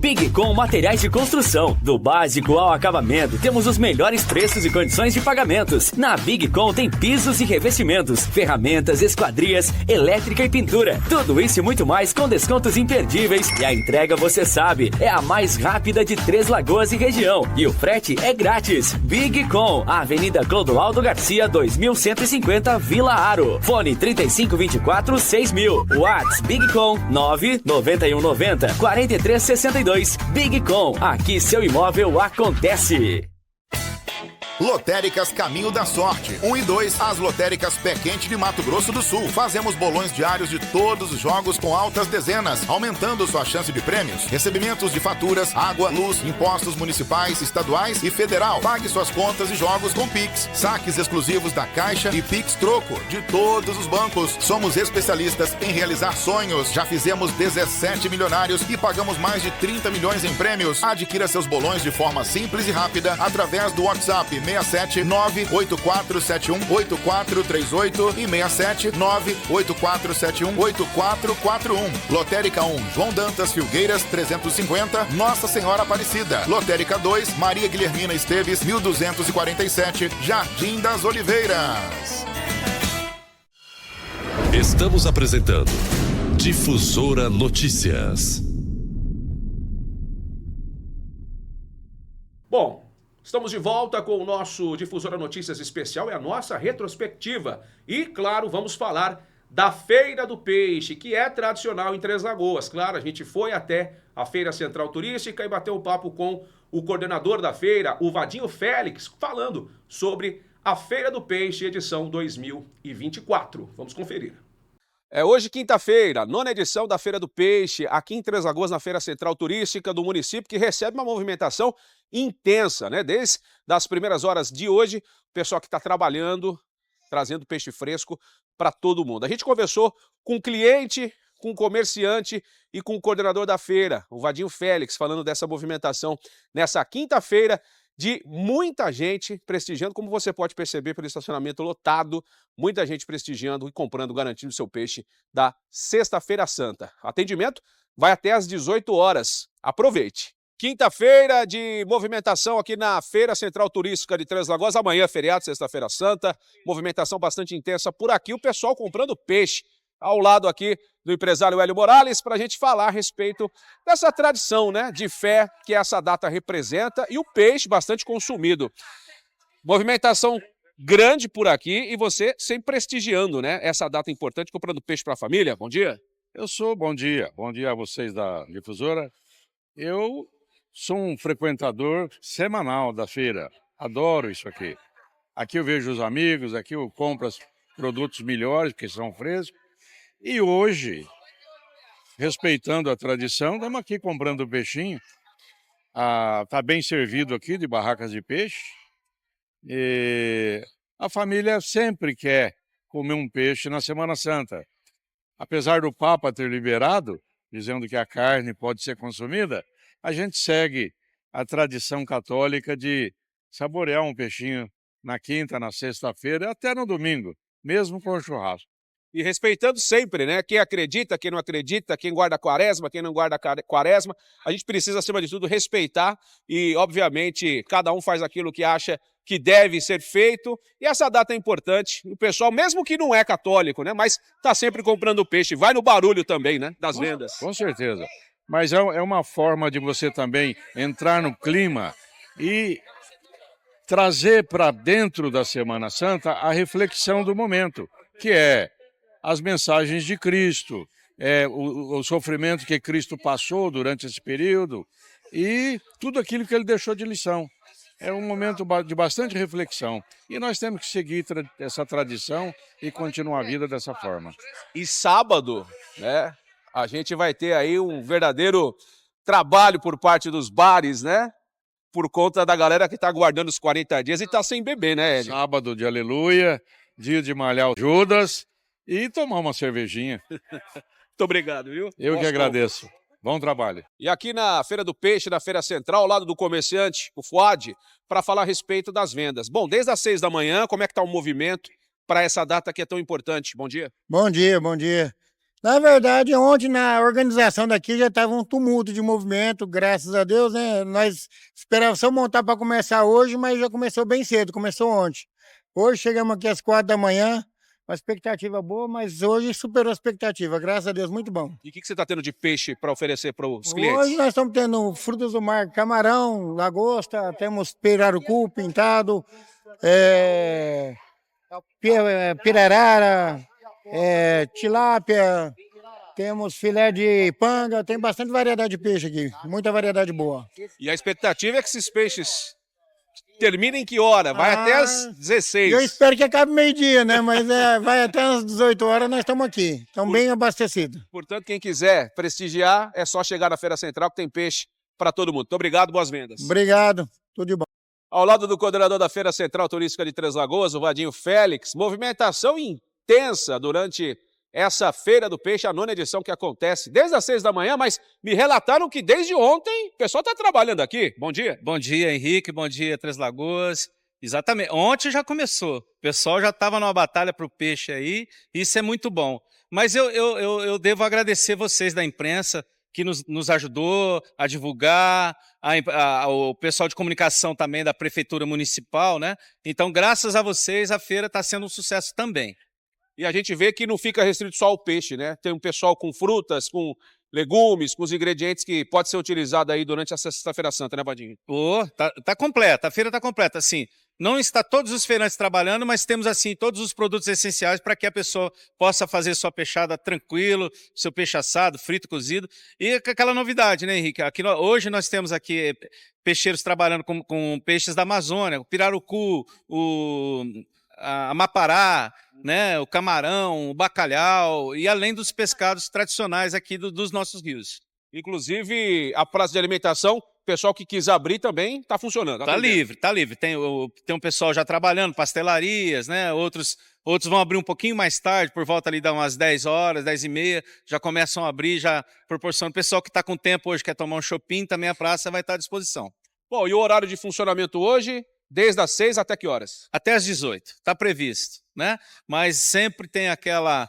Big Com Materiais de Construção. Do básico ao acabamento, temos os melhores preços e condições de pagamentos. Na Big Com tem pisos e revestimentos, ferramentas, esquadrias, elétrica e pintura. Tudo isso e muito mais com descontos imperdíveis. E a entrega, você sabe, é a mais rápida de Três Lagoas e região. E o frete é grátis. Big Com, Avenida Clodoaldo Garcia, 2150, Vila Aro. Fone 3524-6000. WhatsApp Big Com 99190-4362. Big Com, aqui seu imóvel acontece. Lotéricas Caminho da Sorte. 1 e 2, as lotéricas Pé Quente de Mato Grosso do Sul. Fazemos bolões diários de todos os jogos com altas dezenas, aumentando sua chance de prêmios. Recebimentos de faturas, água, luz, impostos municipais, estaduais e federal. Pague suas contas e jogos com Pix. Saques exclusivos da Caixa e Pix Troco de todos os bancos. Somos especialistas em realizar sonhos. Já fizemos 17 milionários e pagamos mais de 30 milhões em prêmios. Adquira seus bolões de forma simples e rápida através do WhatsApp 67 98471 8438 e 67 98471 8441. Lotérica 1, João Dantas Filgueiras 350, Nossa Senhora Aparecida. Lotérica 2, Maria Guilhermina Esteves 1247, Jardim das Oliveiras. Estamos apresentando Difusora Notícias. Bom, estamos de volta com o nosso Difusora Notícias especial, é a nossa retrospectiva. E, claro, vamos falar da Feira do Peixe, que é tradicional em Três Lagoas. Claro, a gente foi até a Feira Central Turística e bateu um papo com o coordenador da feira, o Vadinho Félix, falando sobre a Feira do Peixe, edição 2024. Vamos conferir. É hoje, quinta-feira, 9ª edição da Feira do Peixe, aqui em Três Lagoas, na Feira Central Turística do município, que recebe uma movimentação intensa, né? Desde as primeiras horas de hoje, o pessoal que está trabalhando, trazendo peixe fresco para todo mundo. A gente conversou com o cliente, com o comerciante e com o coordenador da feira, o Vadinho Félix, falando dessa movimentação nessa quinta-feira, de muita gente prestigiando, como você pode perceber pelo estacionamento lotado, muita gente prestigiando e comprando, garantindo seu peixe da Sexta-feira Santa. Atendimento vai até às 18 horas. Aproveite! Quinta-feira de movimentação aqui na Feira Central Turística de Três Lagoas. Amanhã, feriado, Sexta-feira Santa. Movimentação bastante intensa por aqui. O pessoal comprando peixe. Ao lado aqui do empresário Hélio Morales, para a gente falar a respeito dessa tradição, né, de fé que essa data representa e o peixe bastante consumido. Movimentação grande por aqui e você sempre prestigiando, né, essa data importante, comprando peixe para a família. Bom dia. Bom dia. Bom dia a vocês da Difusora. Eu sou um frequentador semanal da feira. Adoro isso aqui. Aqui eu vejo os amigos, aqui eu compro os produtos melhores, porque são frescos. E hoje respeitando a tradição, estamos aqui comprando o peixinho. Está bem servido aqui de barracas de peixe. E a família sempre quer comer um peixe na Semana Santa. Apesar do Papa ter liberado, dizendo que a carne pode ser consumida, a gente segue a tradição católica de saborear um peixinho na quinta, na sexta-feira, até no domingo, mesmo com o churrasco. E respeitando sempre, né? Quem acredita, quem não acredita, quem guarda quaresma, quem não guarda quaresma. A gente precisa, acima de tudo, respeitar e, obviamente, cada um faz aquilo que acha que deve ser feito. E essa data é importante. O pessoal, mesmo que não é católico, né? Mas está sempre comprando peixe. Vai no barulho também, né? Das vendas. Com certeza. Mas é uma forma de você também entrar no clima e trazer para dentro da Semana Santa a reflexão do momento, que é as mensagens de Cristo, o sofrimento que Cristo passou durante esse período e tudo aquilo que ele deixou de lição. É um momento de bastante reflexão e nós temos que seguir essa tradição e continuar a vida dessa forma. E sábado, né, a gente vai ter aí um verdadeiro trabalho por parte dos bares, né? Por conta da galera que está aguardando os 40 dias e está sem beber, né, Ed? Sábado de aleluia, dia de malhar o Judas e tomar uma cervejinha. Muito obrigado, viu? Eu que agradeço. Bom trabalho. E aqui na Feira do Peixe, na Feira Central, ao lado do comerciante, o Fuad, para falar a respeito das vendas. Bom, desde as 6 da manhã, como é que está o movimento para essa data que é tão importante? Bom dia. Bom dia, bom dia. Na verdade, ontem na organização daqui já estava um tumulto de movimento, graças a Deus, né? Nós esperávamos só montar para começar hoje, mas já começou bem cedo, começou ontem. Hoje chegamos aqui às 4 da manhã, uma expectativa boa, mas hoje superou a expectativa, graças a Deus, muito bom. E o que você está tendo de peixe para oferecer para os clientes? Hoje nós estamos tendo frutos do mar, camarão, lagosta, temos pirarucu pintado, pirarara, tilápia, temos filé de panga, tem bastante variedade de peixe aqui, muita variedade boa. E a expectativa é que esses peixes terminem que hora? Vai até às 16. Eu espero que acabe meio-dia, né? Mas vai até às 18 horas, nós estamos aqui, estamos bem abastecidos. Portanto, quem quiser prestigiar, é só chegar na Feira Central que tem peixe para todo mundo. Muito obrigado, boas vendas. Obrigado, tudo de bom. Ao lado do coordenador da Feira Central Turística de Três Lagoas, o Vadinho Félix, movimentação intensa durante essa Feira do Peixe, a 9ª edição que acontece desde as 6 da manhã, mas me relataram que desde ontem o pessoal está trabalhando aqui. Bom dia. Bom dia, Henrique, bom dia, Três Lagoas. Exatamente, ontem já começou, o pessoal já estava numa batalha para o peixe aí, isso é muito bom. Mas eu devo agradecer vocês da imprensa, que nos ajudou a divulgar, o pessoal de comunicação também da Prefeitura Municipal, né? Então, graças a vocês, a feira está sendo um sucesso também. E a gente vê que não fica restrito só ao peixe, né? Tem um pessoal com frutas, com legumes, com os ingredientes que pode ser utilizado aí durante a Sexta-feira Santa, né, Vadinho? Tá completa, a feira está completa, assim. Não está todos os feirantes trabalhando, mas temos, assim, todos os produtos essenciais para que a pessoa possa fazer sua peixada tranquilo, seu peixe assado, frito, cozido. E aquela novidade, né, Henrique? Hoje nós temos aqui peixeiros trabalhando com peixes da Amazônia, o pirarucu, a mapará, né, o camarão, o bacalhau, e além dos pescados tradicionais aqui dos nossos rios. Inclusive, a praça de alimentação, o pessoal que quis abrir também está funcionando. Está livre, está livre. Tem um pessoal já trabalhando, pastelarias, né? Outros vão abrir um pouquinho mais tarde, por volta ali de umas 10 horas, 10h30, já começam a abrir, já proporcionando. O pessoal que está com tempo hoje, quer tomar um shopping, também a praça vai estar à disposição. Bom, e o horário de funcionamento hoje, desde as 6 até que horas? Até as 18, está previsto, né? Mas sempre tem aquela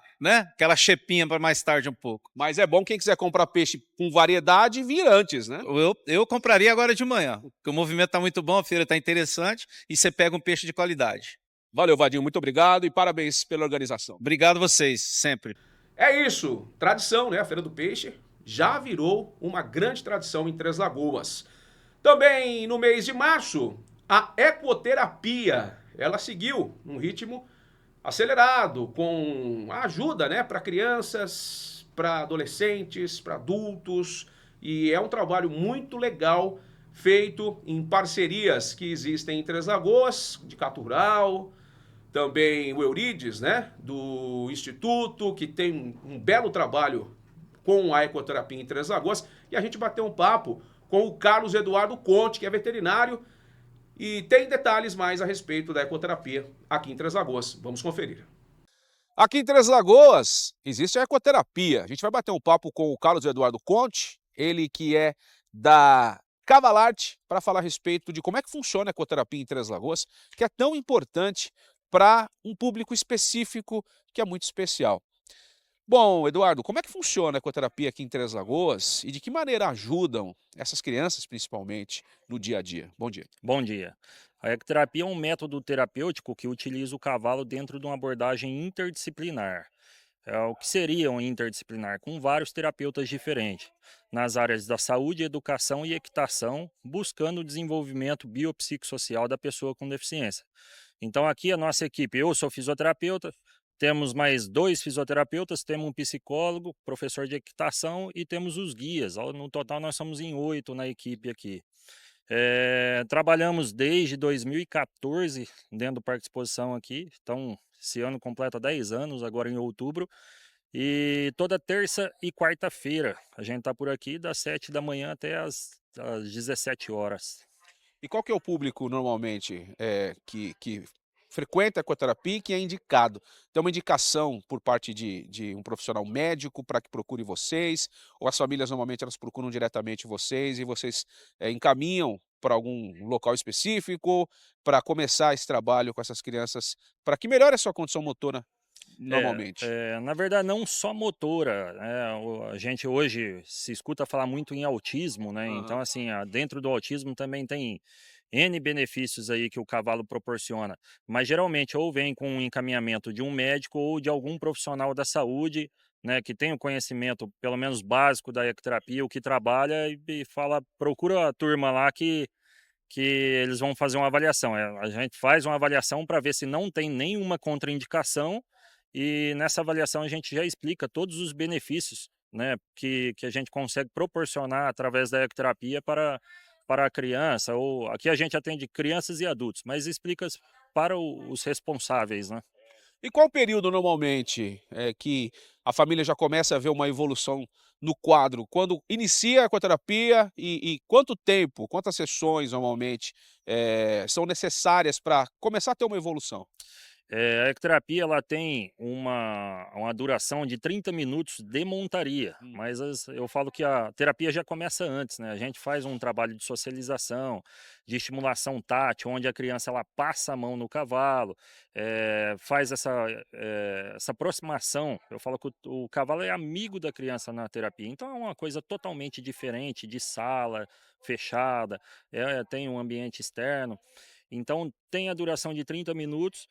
chepinha para mais tarde um pouco. Mas é bom quem quiser comprar peixe com variedade vir antes, né? Eu compraria agora de manhã, porque o movimento está muito bom, a feira está interessante e você pega um peixe de qualidade. Valeu, Vadinho, muito obrigado e parabéns pela organização. Obrigado a vocês, sempre. É isso, tradição, né? A Feira do Peixe já virou uma grande tradição em Três Lagoas. Também no mês de março, a ecoterapia, ela seguiu num ritmo acelerado, com a ajuda, né, para crianças, para adolescentes, para adultos, e é um trabalho muito legal feito em parcerias que existem em Três Lagoas, de Catural, também o Eurides, né, do Instituto, que tem um belo trabalho com a ecoterapia em Três Lagoas. E a gente bateu um papo com o Carlos Eduardo Conte, que é veterinário, e tem detalhes mais a respeito da ecoterapia aqui em Três Lagoas. Vamos conferir. Aqui em Três Lagoas existe a ecoterapia. A gente vai bater um papo com o Carlos Eduardo Conte, ele que é da Cavalarte, para falar a respeito de como é que funciona a ecoterapia em Três Lagoas, que é tão importante para um público específico que é muito especial. Bom, Eduardo, como é que funciona a ecoterapia aqui em Três Lagoas e de que maneira ajudam essas crianças, principalmente, no dia a dia? Bom dia. Bom dia. A ecoterapia é um método terapêutico que utiliza o cavalo dentro de uma abordagem interdisciplinar. É o que seria um interdisciplinar, com vários terapeutas diferentes, nas áreas da saúde, educação e equitação, buscando o desenvolvimento biopsicossocial da pessoa com deficiência. Então aqui a nossa equipe, eu sou fisioterapeuta, temos mais 2 fisioterapeutas, temos um psicólogo, professor de equitação e temos os guias. No total nós somos em 8 na equipe aqui. Trabalhamos desde 2014 dentro do Parque de Exposição aqui, então esse ano completa 10 anos, agora em outubro, e toda terça e quarta-feira a gente está por aqui das 7 da manhã até as 17 horas. E qual que é o público normalmente que frequenta a ecoterapia e que é indicado? Tem uma indicação por parte de um profissional médico para que procure vocês? Ou as famílias normalmente elas procuram diretamente vocês e vocês encaminham para algum local específico para começar esse trabalho com essas crianças para que melhore a sua condição motora normalmente? Na verdade, não só motora, né? A gente hoje se escuta falar muito em autismo, né? Então, assim, dentro do autismo também tem N benefícios aí que o cavalo proporciona, mas geralmente ou vem com um encaminhamento de um médico ou de algum profissional da saúde, né, que tem o conhecimento, pelo menos básico da ecoterapia, o que trabalha e fala, procura a turma lá que eles vão fazer uma avaliação. A gente faz uma avaliação para ver se não tem nenhuma contraindicação e nessa avaliação a gente já explica todos os benefícios, né, que a gente consegue proporcionar através da ecoterapia para a criança, ou aqui a gente atende crianças e adultos, mas explica para os responsáveis, né? E qual o período normalmente que a família já começa a ver uma evolução no quadro? Quando inicia a ecoterapia e quanto tempo, quantas sessões normalmente são necessárias para começar a ter uma evolução? A ecoterapia ela tem uma duração de 30 minutos de montaria, mas eu falo que a terapia já começa antes, né? A gente faz um trabalho de socialização, de estimulação tátil, onde a criança ela passa a mão no cavalo, faz essa aproximação. Eu falo que o cavalo é amigo da criança na terapia, então é uma coisa totalmente diferente de sala fechada, tem um ambiente externo. Então tem a duração de 30 minutos,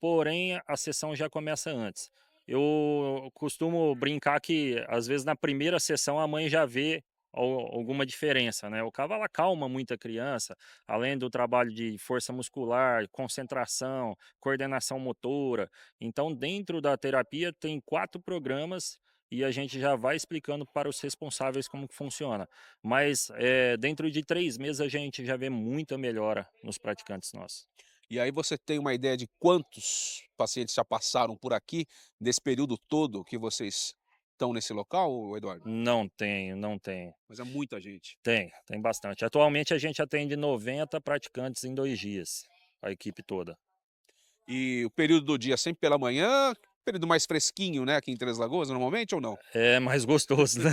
porém a sessão já começa antes. Eu costumo brincar que às vezes na primeira sessão a mãe já vê alguma diferença, né? O cavalo acalma muito a criança, além do trabalho de força muscular, concentração, coordenação motora. Então dentro da terapia tem 4 programas e a gente já vai explicando para os responsáveis como que funciona. Mas dentro de 3 meses a gente já vê muita melhora nos praticantes nossos. E aí você tem uma ideia de quantos pacientes já passaram por aqui nesse período todo que vocês estão nesse local, Eduardo? Não tenho. Mas é muita gente. Tem bastante. Atualmente a gente atende 90 praticantes em 2 dias, a equipe toda. E o período do dia sempre pela manhã, período mais fresquinho, né, aqui em Três Lagoas, normalmente, ou não? É mais gostoso, né?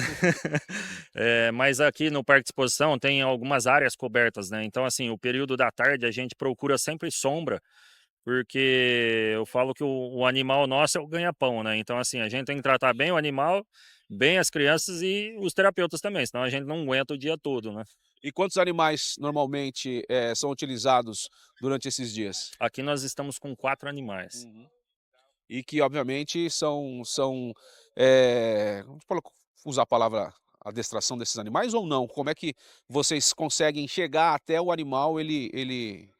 Mas aqui no Parque de Exposição tem algumas áreas cobertas, né? Então, assim, o período da tarde a gente procura sempre sombra, porque eu falo que o animal nosso é o ganha-pão, né? Então, assim, a gente tem que tratar bem o animal, bem as crianças e os terapeutas também, senão a gente não aguenta o dia todo, né? E quantos animais normalmente são utilizados durante esses dias? Aqui nós estamos com 4 animais. E que, obviamente, são usar a palavra adestração desses animais ou não? Como é que vocês conseguem chegar até o animal, ele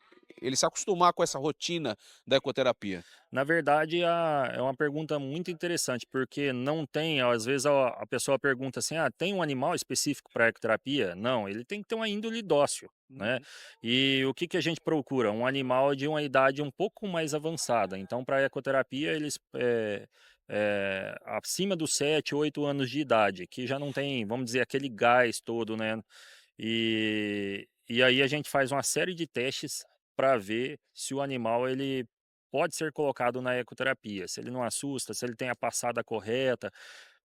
se acostumar com essa rotina da ecoterapia? Na verdade, é uma pergunta muito interessante, porque não tem, às vezes a pessoa pergunta assim, tem um animal específico para ecoterapia? Não, ele tem que ter uma índole dócil, né? E o que a gente procura? Um animal de uma idade um pouco mais avançada. Então, para a ecoterapia, eles acima dos 7, 8 anos de idade, que já não tem, vamos dizer, aquele gás todo, né? E aí a gente faz uma série de testes para ver se o animal ele pode ser colocado na ecoterapia, se ele não assusta, se ele tem a passada correta.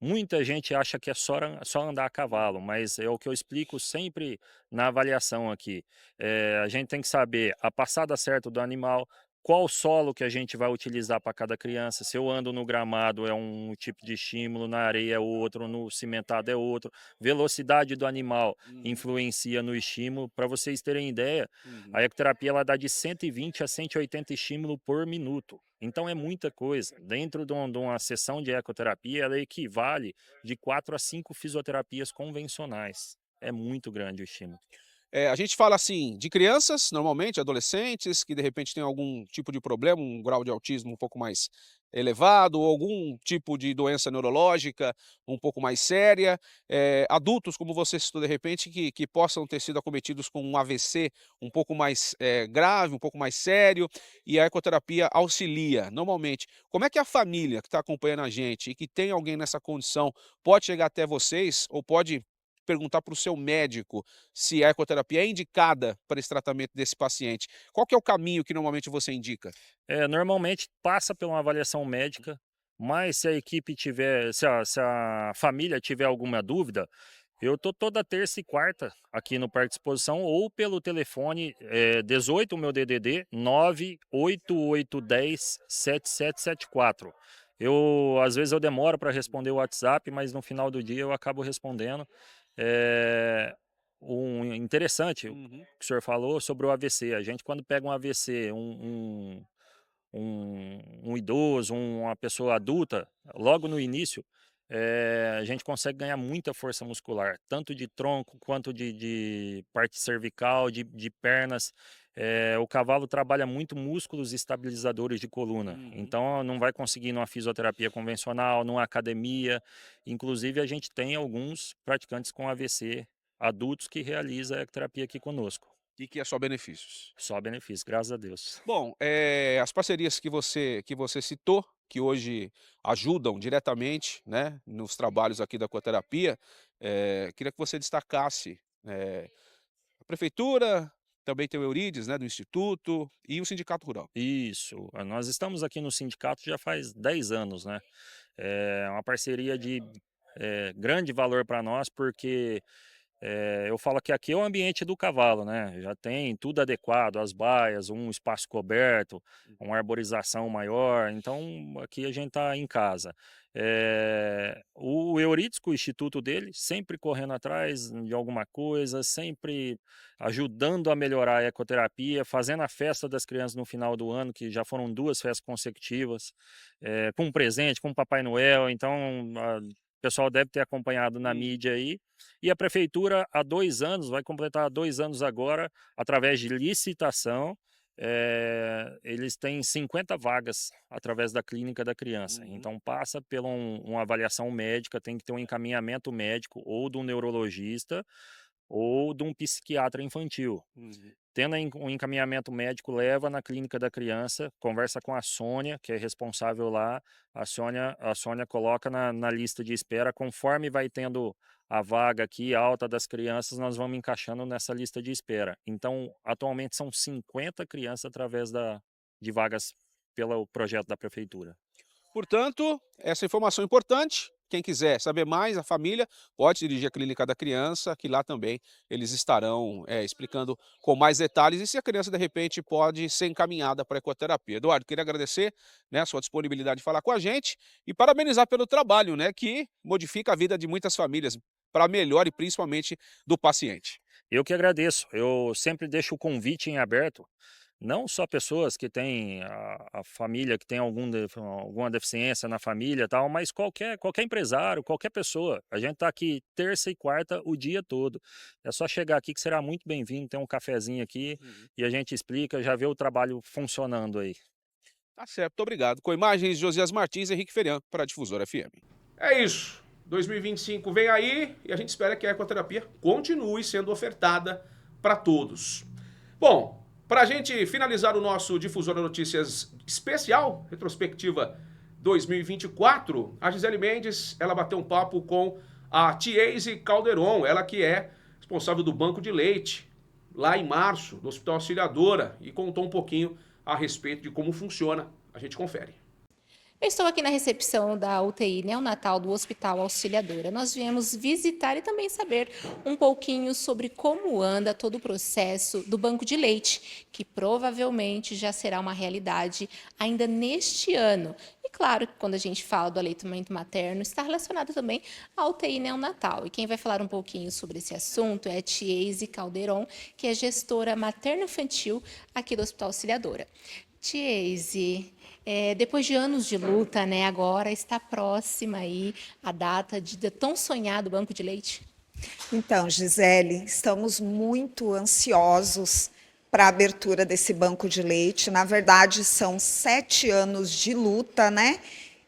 Muita gente acha que é só andar a cavalo, mas é o que eu explico sempre na avaliação aqui. A gente tem que saber a passada certa do animal, qual solo que a gente vai utilizar para cada criança. Se eu ando no gramado é um tipo de estímulo, na areia é outro, no cimentado é outro. Velocidade do animal influencia no estímulo. Para vocês terem ideia, a ecoterapia ela dá de 120 a 180 estímulos por minuto. Então é muita coisa. Dentro de uma sessão de ecoterapia, ela equivale de 4 a 5 fisioterapias convencionais. É muito grande o estímulo. A gente fala assim de crianças, normalmente, adolescentes, que de repente tem algum tipo de problema, um grau de autismo um pouco mais elevado, ou algum tipo de doença neurológica um pouco mais séria. Adultos, como você citou de repente, que possam ter sido acometidos com um AVC um pouco mais grave, um pouco mais sério, e a ecoterapia auxilia, normalmente. Como é que a família que está acompanhando a gente e que tem alguém nessa condição pode chegar até vocês, ou pode perguntar para o seu médico se a ecoterapia é indicada para esse tratamento desse paciente? Qual que é o caminho que normalmente você indica? Normalmente passa por uma avaliação médica, mas se a equipe tiver, se a família tiver alguma dúvida, eu tô toda terça e quarta aqui no Parque de Exposição ou pelo telefone 18, o meu DDD, 98810 7774. Às vezes eu demoro para responder o WhatsApp, mas no final do dia eu acabo respondendo. Interessante o que o senhor falou sobre o AVC. A gente, quando pega um AVC, um idoso, uma pessoa adulta, logo no início, a gente consegue ganhar muita força muscular, tanto de tronco quanto de parte cervical, de pernas. O cavalo trabalha muito músculos estabilizadores de coluna, então não vai conseguir numa fisioterapia convencional, numa academia. Inclusive a gente tem alguns praticantes com AVC adultos que realizam a ecoterapia aqui conosco. E que é só benefícios. Só benefícios, graças a Deus. Bom, as parcerias que você citou, que hoje ajudam diretamente, né, nos trabalhos aqui da ecoterapia, queria que você destacasse a prefeitura, também tem o Eurides, né, do Instituto, e o Sindicato Rural. Isso, nós estamos aqui no sindicato já faz 10 anos, né? É uma parceria de grande valor para nós, porque eu falo que aqui é o ambiente do cavalo, né? Já tem tudo adequado, as baias, um espaço coberto, uma arborização maior, então aqui a gente está em casa. O Eurides, com o instituto dele, sempre correndo atrás de alguma coisa, sempre ajudando a melhorar a ecoterapia, fazendo a festa das crianças no final do ano, que já foram 2 festas consecutivas, com um presente, com o Papai Noel, então o pessoal deve ter acompanhado na mídia aí. E a prefeitura, há 2 anos, vai completar 2 anos agora, através de licitação, eles têm 50 vagas através da clínica da criança. Então passa por uma avaliação médica, tem que ter um encaminhamento médico ou de um neurologista ou de um psiquiatra infantil. Tendo um encaminhamento médico, leva na clínica da criança, conversa com a Sônia, que é responsável lá. A Sônia coloca na lista de espera. Conforme vai tendo a vaga aqui alta das crianças, nós vamos encaixando nessa lista de espera. Então, atualmente são 50 crianças através de vagas pelo projeto da prefeitura. Portanto, essa informação é importante. Quem quiser saber mais, a família pode dirigir a Clínica da Criança, que lá também eles estarão explicando com mais detalhes e se a criança, de repente, pode ser encaminhada para a ecoterapia. Eduardo, queria agradecer, né, a sua disponibilidade de falar com a gente e parabenizar pelo trabalho, né, que modifica a vida de muitas famílias para melhor e principalmente do paciente. Eu que agradeço. Eu sempre deixo o convite em aberto. Não só pessoas que têm a família, que tem alguma deficiência na família e tal, mas qualquer empresário, qualquer pessoa. A gente está aqui terça e quarta o dia todo. É só chegar aqui que será muito bem-vindo, tem um cafezinho aqui e a gente explica, já vê o trabalho funcionando aí. Tá certo, muito obrigado. Com imagens de Josias Martins e Henrique Ferian para a Difusora FM. É isso. 2025 vem aí e a gente espera que a ecoterapia continue sendo ofertada para todos. Bom, para a gente finalizar o nosso Difusora Notícias especial, retrospectiva 2024, a Gisele Mendes, ela bateu um papo com a Tiese Calderon, ela que é responsável do banco de leite, lá em março, do Hospital Auxiliadora, e contou um pouquinho a respeito de como funciona. A gente confere. Eu estou aqui na recepção da UTI neonatal do Hospital Auxiliadora. Nós viemos visitar e também saber um pouquinho sobre como anda todo o processo do banco de leite, que provavelmente já será uma realidade ainda neste ano. E claro que quando a gente fala do aleitamento materno, está relacionado também à UTI neonatal. E quem vai falar um pouquinho sobre esse assunto é a Tiese Calderon, que é gestora materno-infantil aqui do Hospital Auxiliadora. Tiese, depois de anos de luta, né, agora está próxima aí a data de tão sonhado banco de leite? Então, Gisele, estamos muito ansiosos para a abertura desse banco de leite. Na verdade, são 7 anos de luta, né?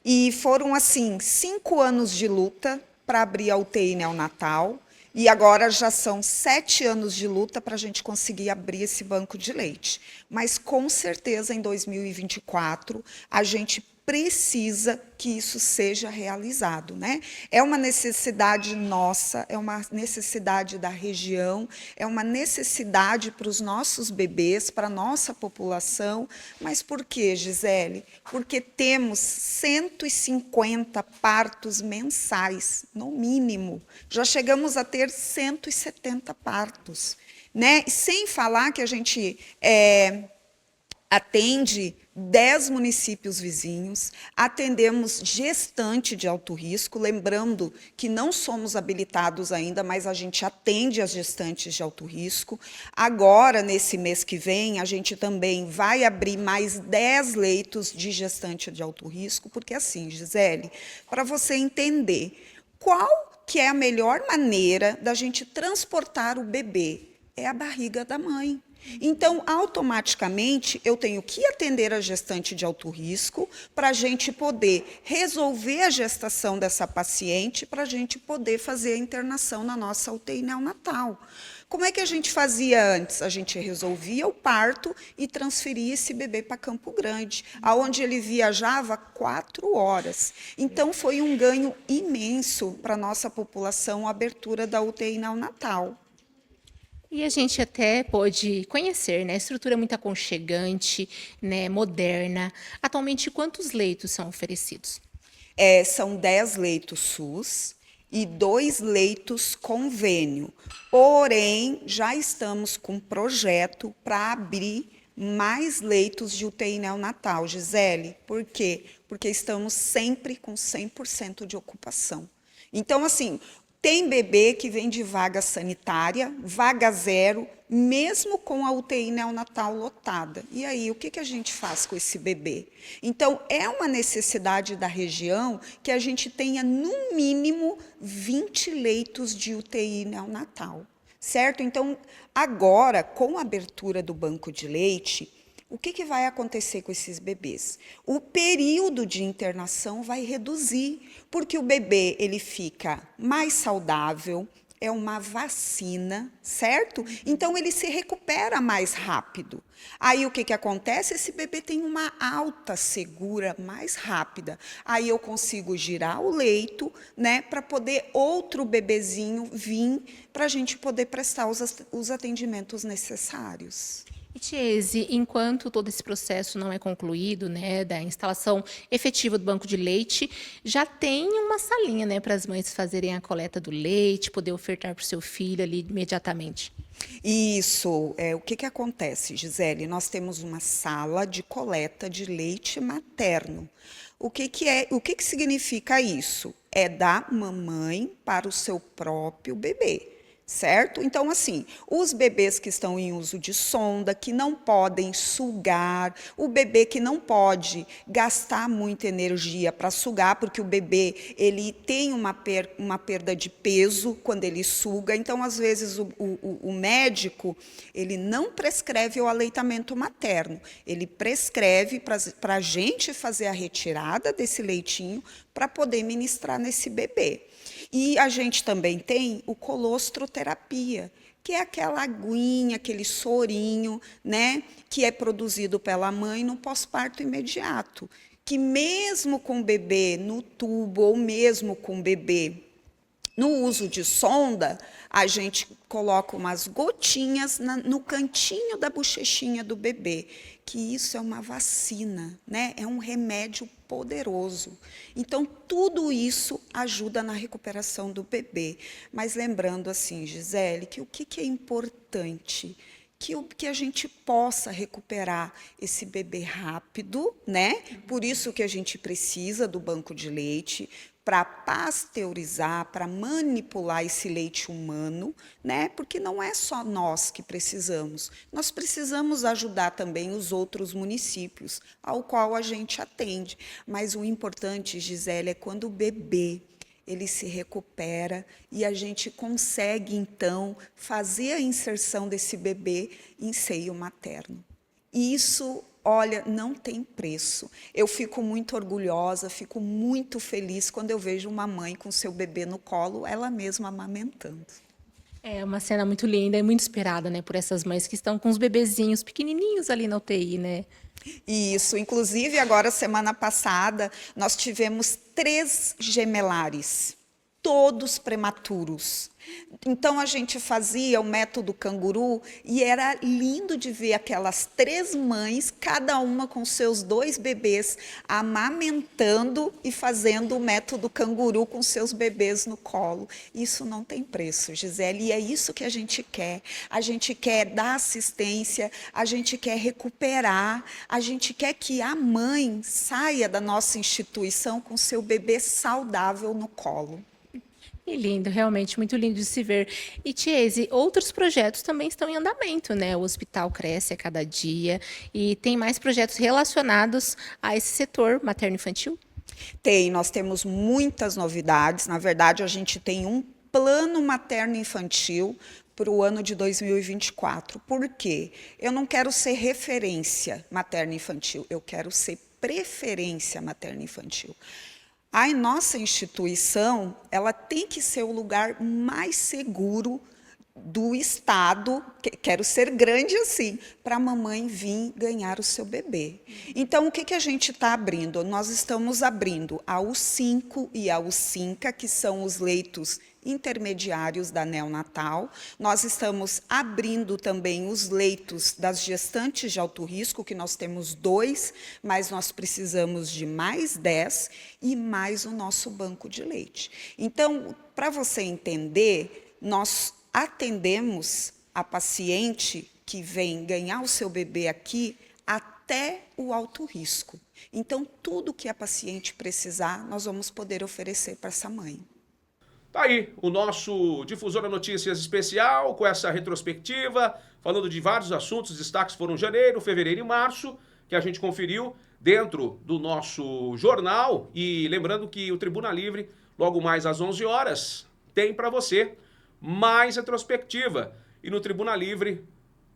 E foram, assim, 5 anos de luta para abrir a UTI neonatal. E agora já são 7 anos de luta para a gente conseguir abrir esse banco de leite. Mas, com certeza, em 2024, a gente precisa que isso seja realizado, né? É uma necessidade nossa, é uma necessidade da região, é uma necessidade para os nossos bebês, para a nossa população. Mas por quê, Gisele? Porque temos 150 partos mensais, no mínimo. Já chegamos a ter 170 partos, né? Sem falar que a gente atende 10 municípios vizinhos, atendemos gestante de alto risco, lembrando que não somos habilitados ainda, mas a gente atende as gestantes de alto risco. Agora, nesse mês que vem, a gente também vai abrir mais 10 leitos de gestante de alto risco, porque assim, Gisele, para você entender qual que é a melhor maneira da gente transportar o bebê, é a barriga da mãe. Então, automaticamente, eu tenho que atender a gestante de alto risco para a gente poder resolver a gestação dessa paciente, para a gente poder fazer a internação na nossa UTI neonatal. Como é que a gente fazia antes? A gente resolvia o parto e transferia esse bebê para Campo Grande, aonde ele viajava 4 horas. Então, foi um ganho imenso para a nossa população a abertura da UTI neonatal. E a gente até pôde conhecer, né? A estrutura é muito aconchegante, né? Moderna. Atualmente, quantos leitos são oferecidos? São 10 leitos SUS e 2 leitos convênio. Porém, já estamos com projeto para abrir mais leitos de UTI neonatal, Gisele. Por quê? Porque estamos sempre com 100% de ocupação. Então, assim, tem bebê que vem de vaga sanitária, vaga zero, mesmo com a UTI neonatal lotada. E aí, o que a gente faz com esse bebê? Então, é uma necessidade da região que a gente tenha, no mínimo, 20 leitos de UTI neonatal, certo? Então, agora, com a abertura do banco de leite, o que vai acontecer com esses bebês? O período de internação vai reduzir, porque o bebê ele fica mais saudável, é uma vacina, certo? Então, ele se recupera mais rápido. Aí, o que acontece? Esse bebê tem uma alta segura mais rápida. Aí, eu consigo girar o leito, né, para poder outro bebezinho vir, para a gente poder prestar os atendimentos necessários. E, Tiese, enquanto todo esse processo não é concluído, né, da instalação efetiva do banco de leite, já tem uma salinha, né, para as mães fazerem a coleta do leite, poder ofertar para o seu filho ali imediatamente? Isso. O que acontece, Gisele? Nós temos uma sala de coleta de leite materno. O que significa isso? É da mamãe para o seu próprio bebê. Certo? Então, assim, os bebês que estão em uso de sonda, que não podem sugar, o bebê que não pode gastar muita energia para sugar, porque o bebê ele tem uma perda de peso quando ele suga. Então, às vezes, o médico ele não prescreve o aleitamento materno, ele prescreve para a gente fazer a retirada desse leitinho para poder ministrar nesse bebê. E a gente também tem o colostroterapia, que é aquela aguinha, aquele sorinho, né, que é produzido pela mãe no pós-parto imediato. que mesmo com o bebê no tubo ou mesmo com o bebê no uso de sonda, a gente coloca umas gotinhas no cantinho da bochechinha do bebê, que isso é uma vacina, né? É um remédio poderoso. Então, tudo isso ajuda na recuperação do bebê. Mas lembrando assim, Gisele, que o que é importante? Que a gente possa recuperar esse bebê rápido, né? Por isso que a gente precisa do banco de leite, para pasteurizar, para manipular esse leite humano, né? Porque não é só nós que precisamos. Nós precisamos ajudar também os outros municípios ao qual a gente atende. Mas o importante, Gisele, é quando o bebê ele se recupera e a gente consegue, então, fazer a inserção desse bebê em seio materno. Isso, olha, não tem preço. Eu fico muito orgulhosa, fico muito feliz quando eu vejo uma mãe com seu bebê no colo, ela mesma amamentando. É uma cena muito linda e muito esperada, né, por essas mães que estão com os bebezinhos pequenininhos ali na UTI, né? Isso, inclusive agora, semana passada, nós tivemos 3 gemelares, todos prematuros. Então, a gente fazia o método canguru e era lindo de ver aquelas 3 mães, cada uma com seus 2 bebês, amamentando e fazendo o método canguru com seus bebês no colo. Isso não tem preço, Gisele, e é isso que a gente quer. A gente quer dar assistência, a gente quer recuperar, a gente quer que a mãe saia da nossa instituição com seu bebê saudável no colo. Que lindo, realmente muito lindo de se ver. E, Tiese, outros projetos também estão em andamento, né? O hospital cresce a cada dia e tem mais projetos relacionados a esse setor materno-infantil? Tem, nós temos muitas novidades. Na verdade, a gente tem um plano materno-infantil para o ano de 2024. Por quê? Eu não quero ser referência materno-infantil, eu quero ser preferência materno-infantil. A nossa instituição, ela tem que ser o lugar mais seguro do Estado, quero ser grande assim, para a mamãe vir ganhar o seu bebê. Então, o que a gente está abrindo? Nós estamos abrindo a U5 e a U5, que são os leitos intermediários da neonatal. Nós estamos abrindo também os leitos das gestantes de alto risco, que nós temos 2, mas nós precisamos de mais 10 e mais o nosso banco de leite. Então, para você entender, nós atendemos a paciente que vem ganhar o seu bebê aqui até o alto risco. Então, tudo que a paciente precisar, nós vamos poder oferecer para essa mãe. Tá aí o nosso Difusora Notícias especial, com essa retrospectiva, falando de vários assuntos. Os destaques foram janeiro, fevereiro e março, que a gente conferiu dentro do nosso jornal. E lembrando que o Tribuna Livre, logo mais às 11 horas, tem para você mais retrospectiva. E no Tribuna Livre,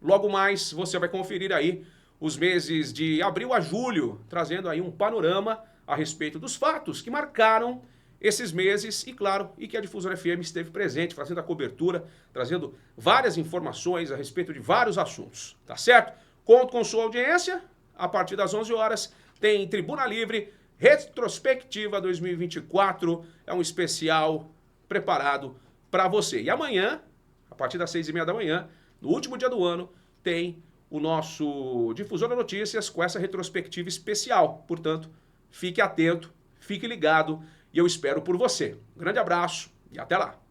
logo mais, você vai conferir aí os meses de abril a julho, trazendo aí um panorama a respeito dos fatos que marcaram esses meses e, claro, e que a Difusora FM esteve presente, fazendo a cobertura, trazendo várias informações a respeito de vários assuntos, tá certo? Conto com sua audiência, a partir das 11 horas tem Tribuna Livre, Retrospectiva 2024, é um especial preparado para você. E amanhã, a partir das 6h30 da manhã, no último dia do ano, tem o nosso Difusora Notícias com essa retrospectiva especial. Portanto, fique atento, fique ligado, e eu espero por você. Um grande abraço e até lá!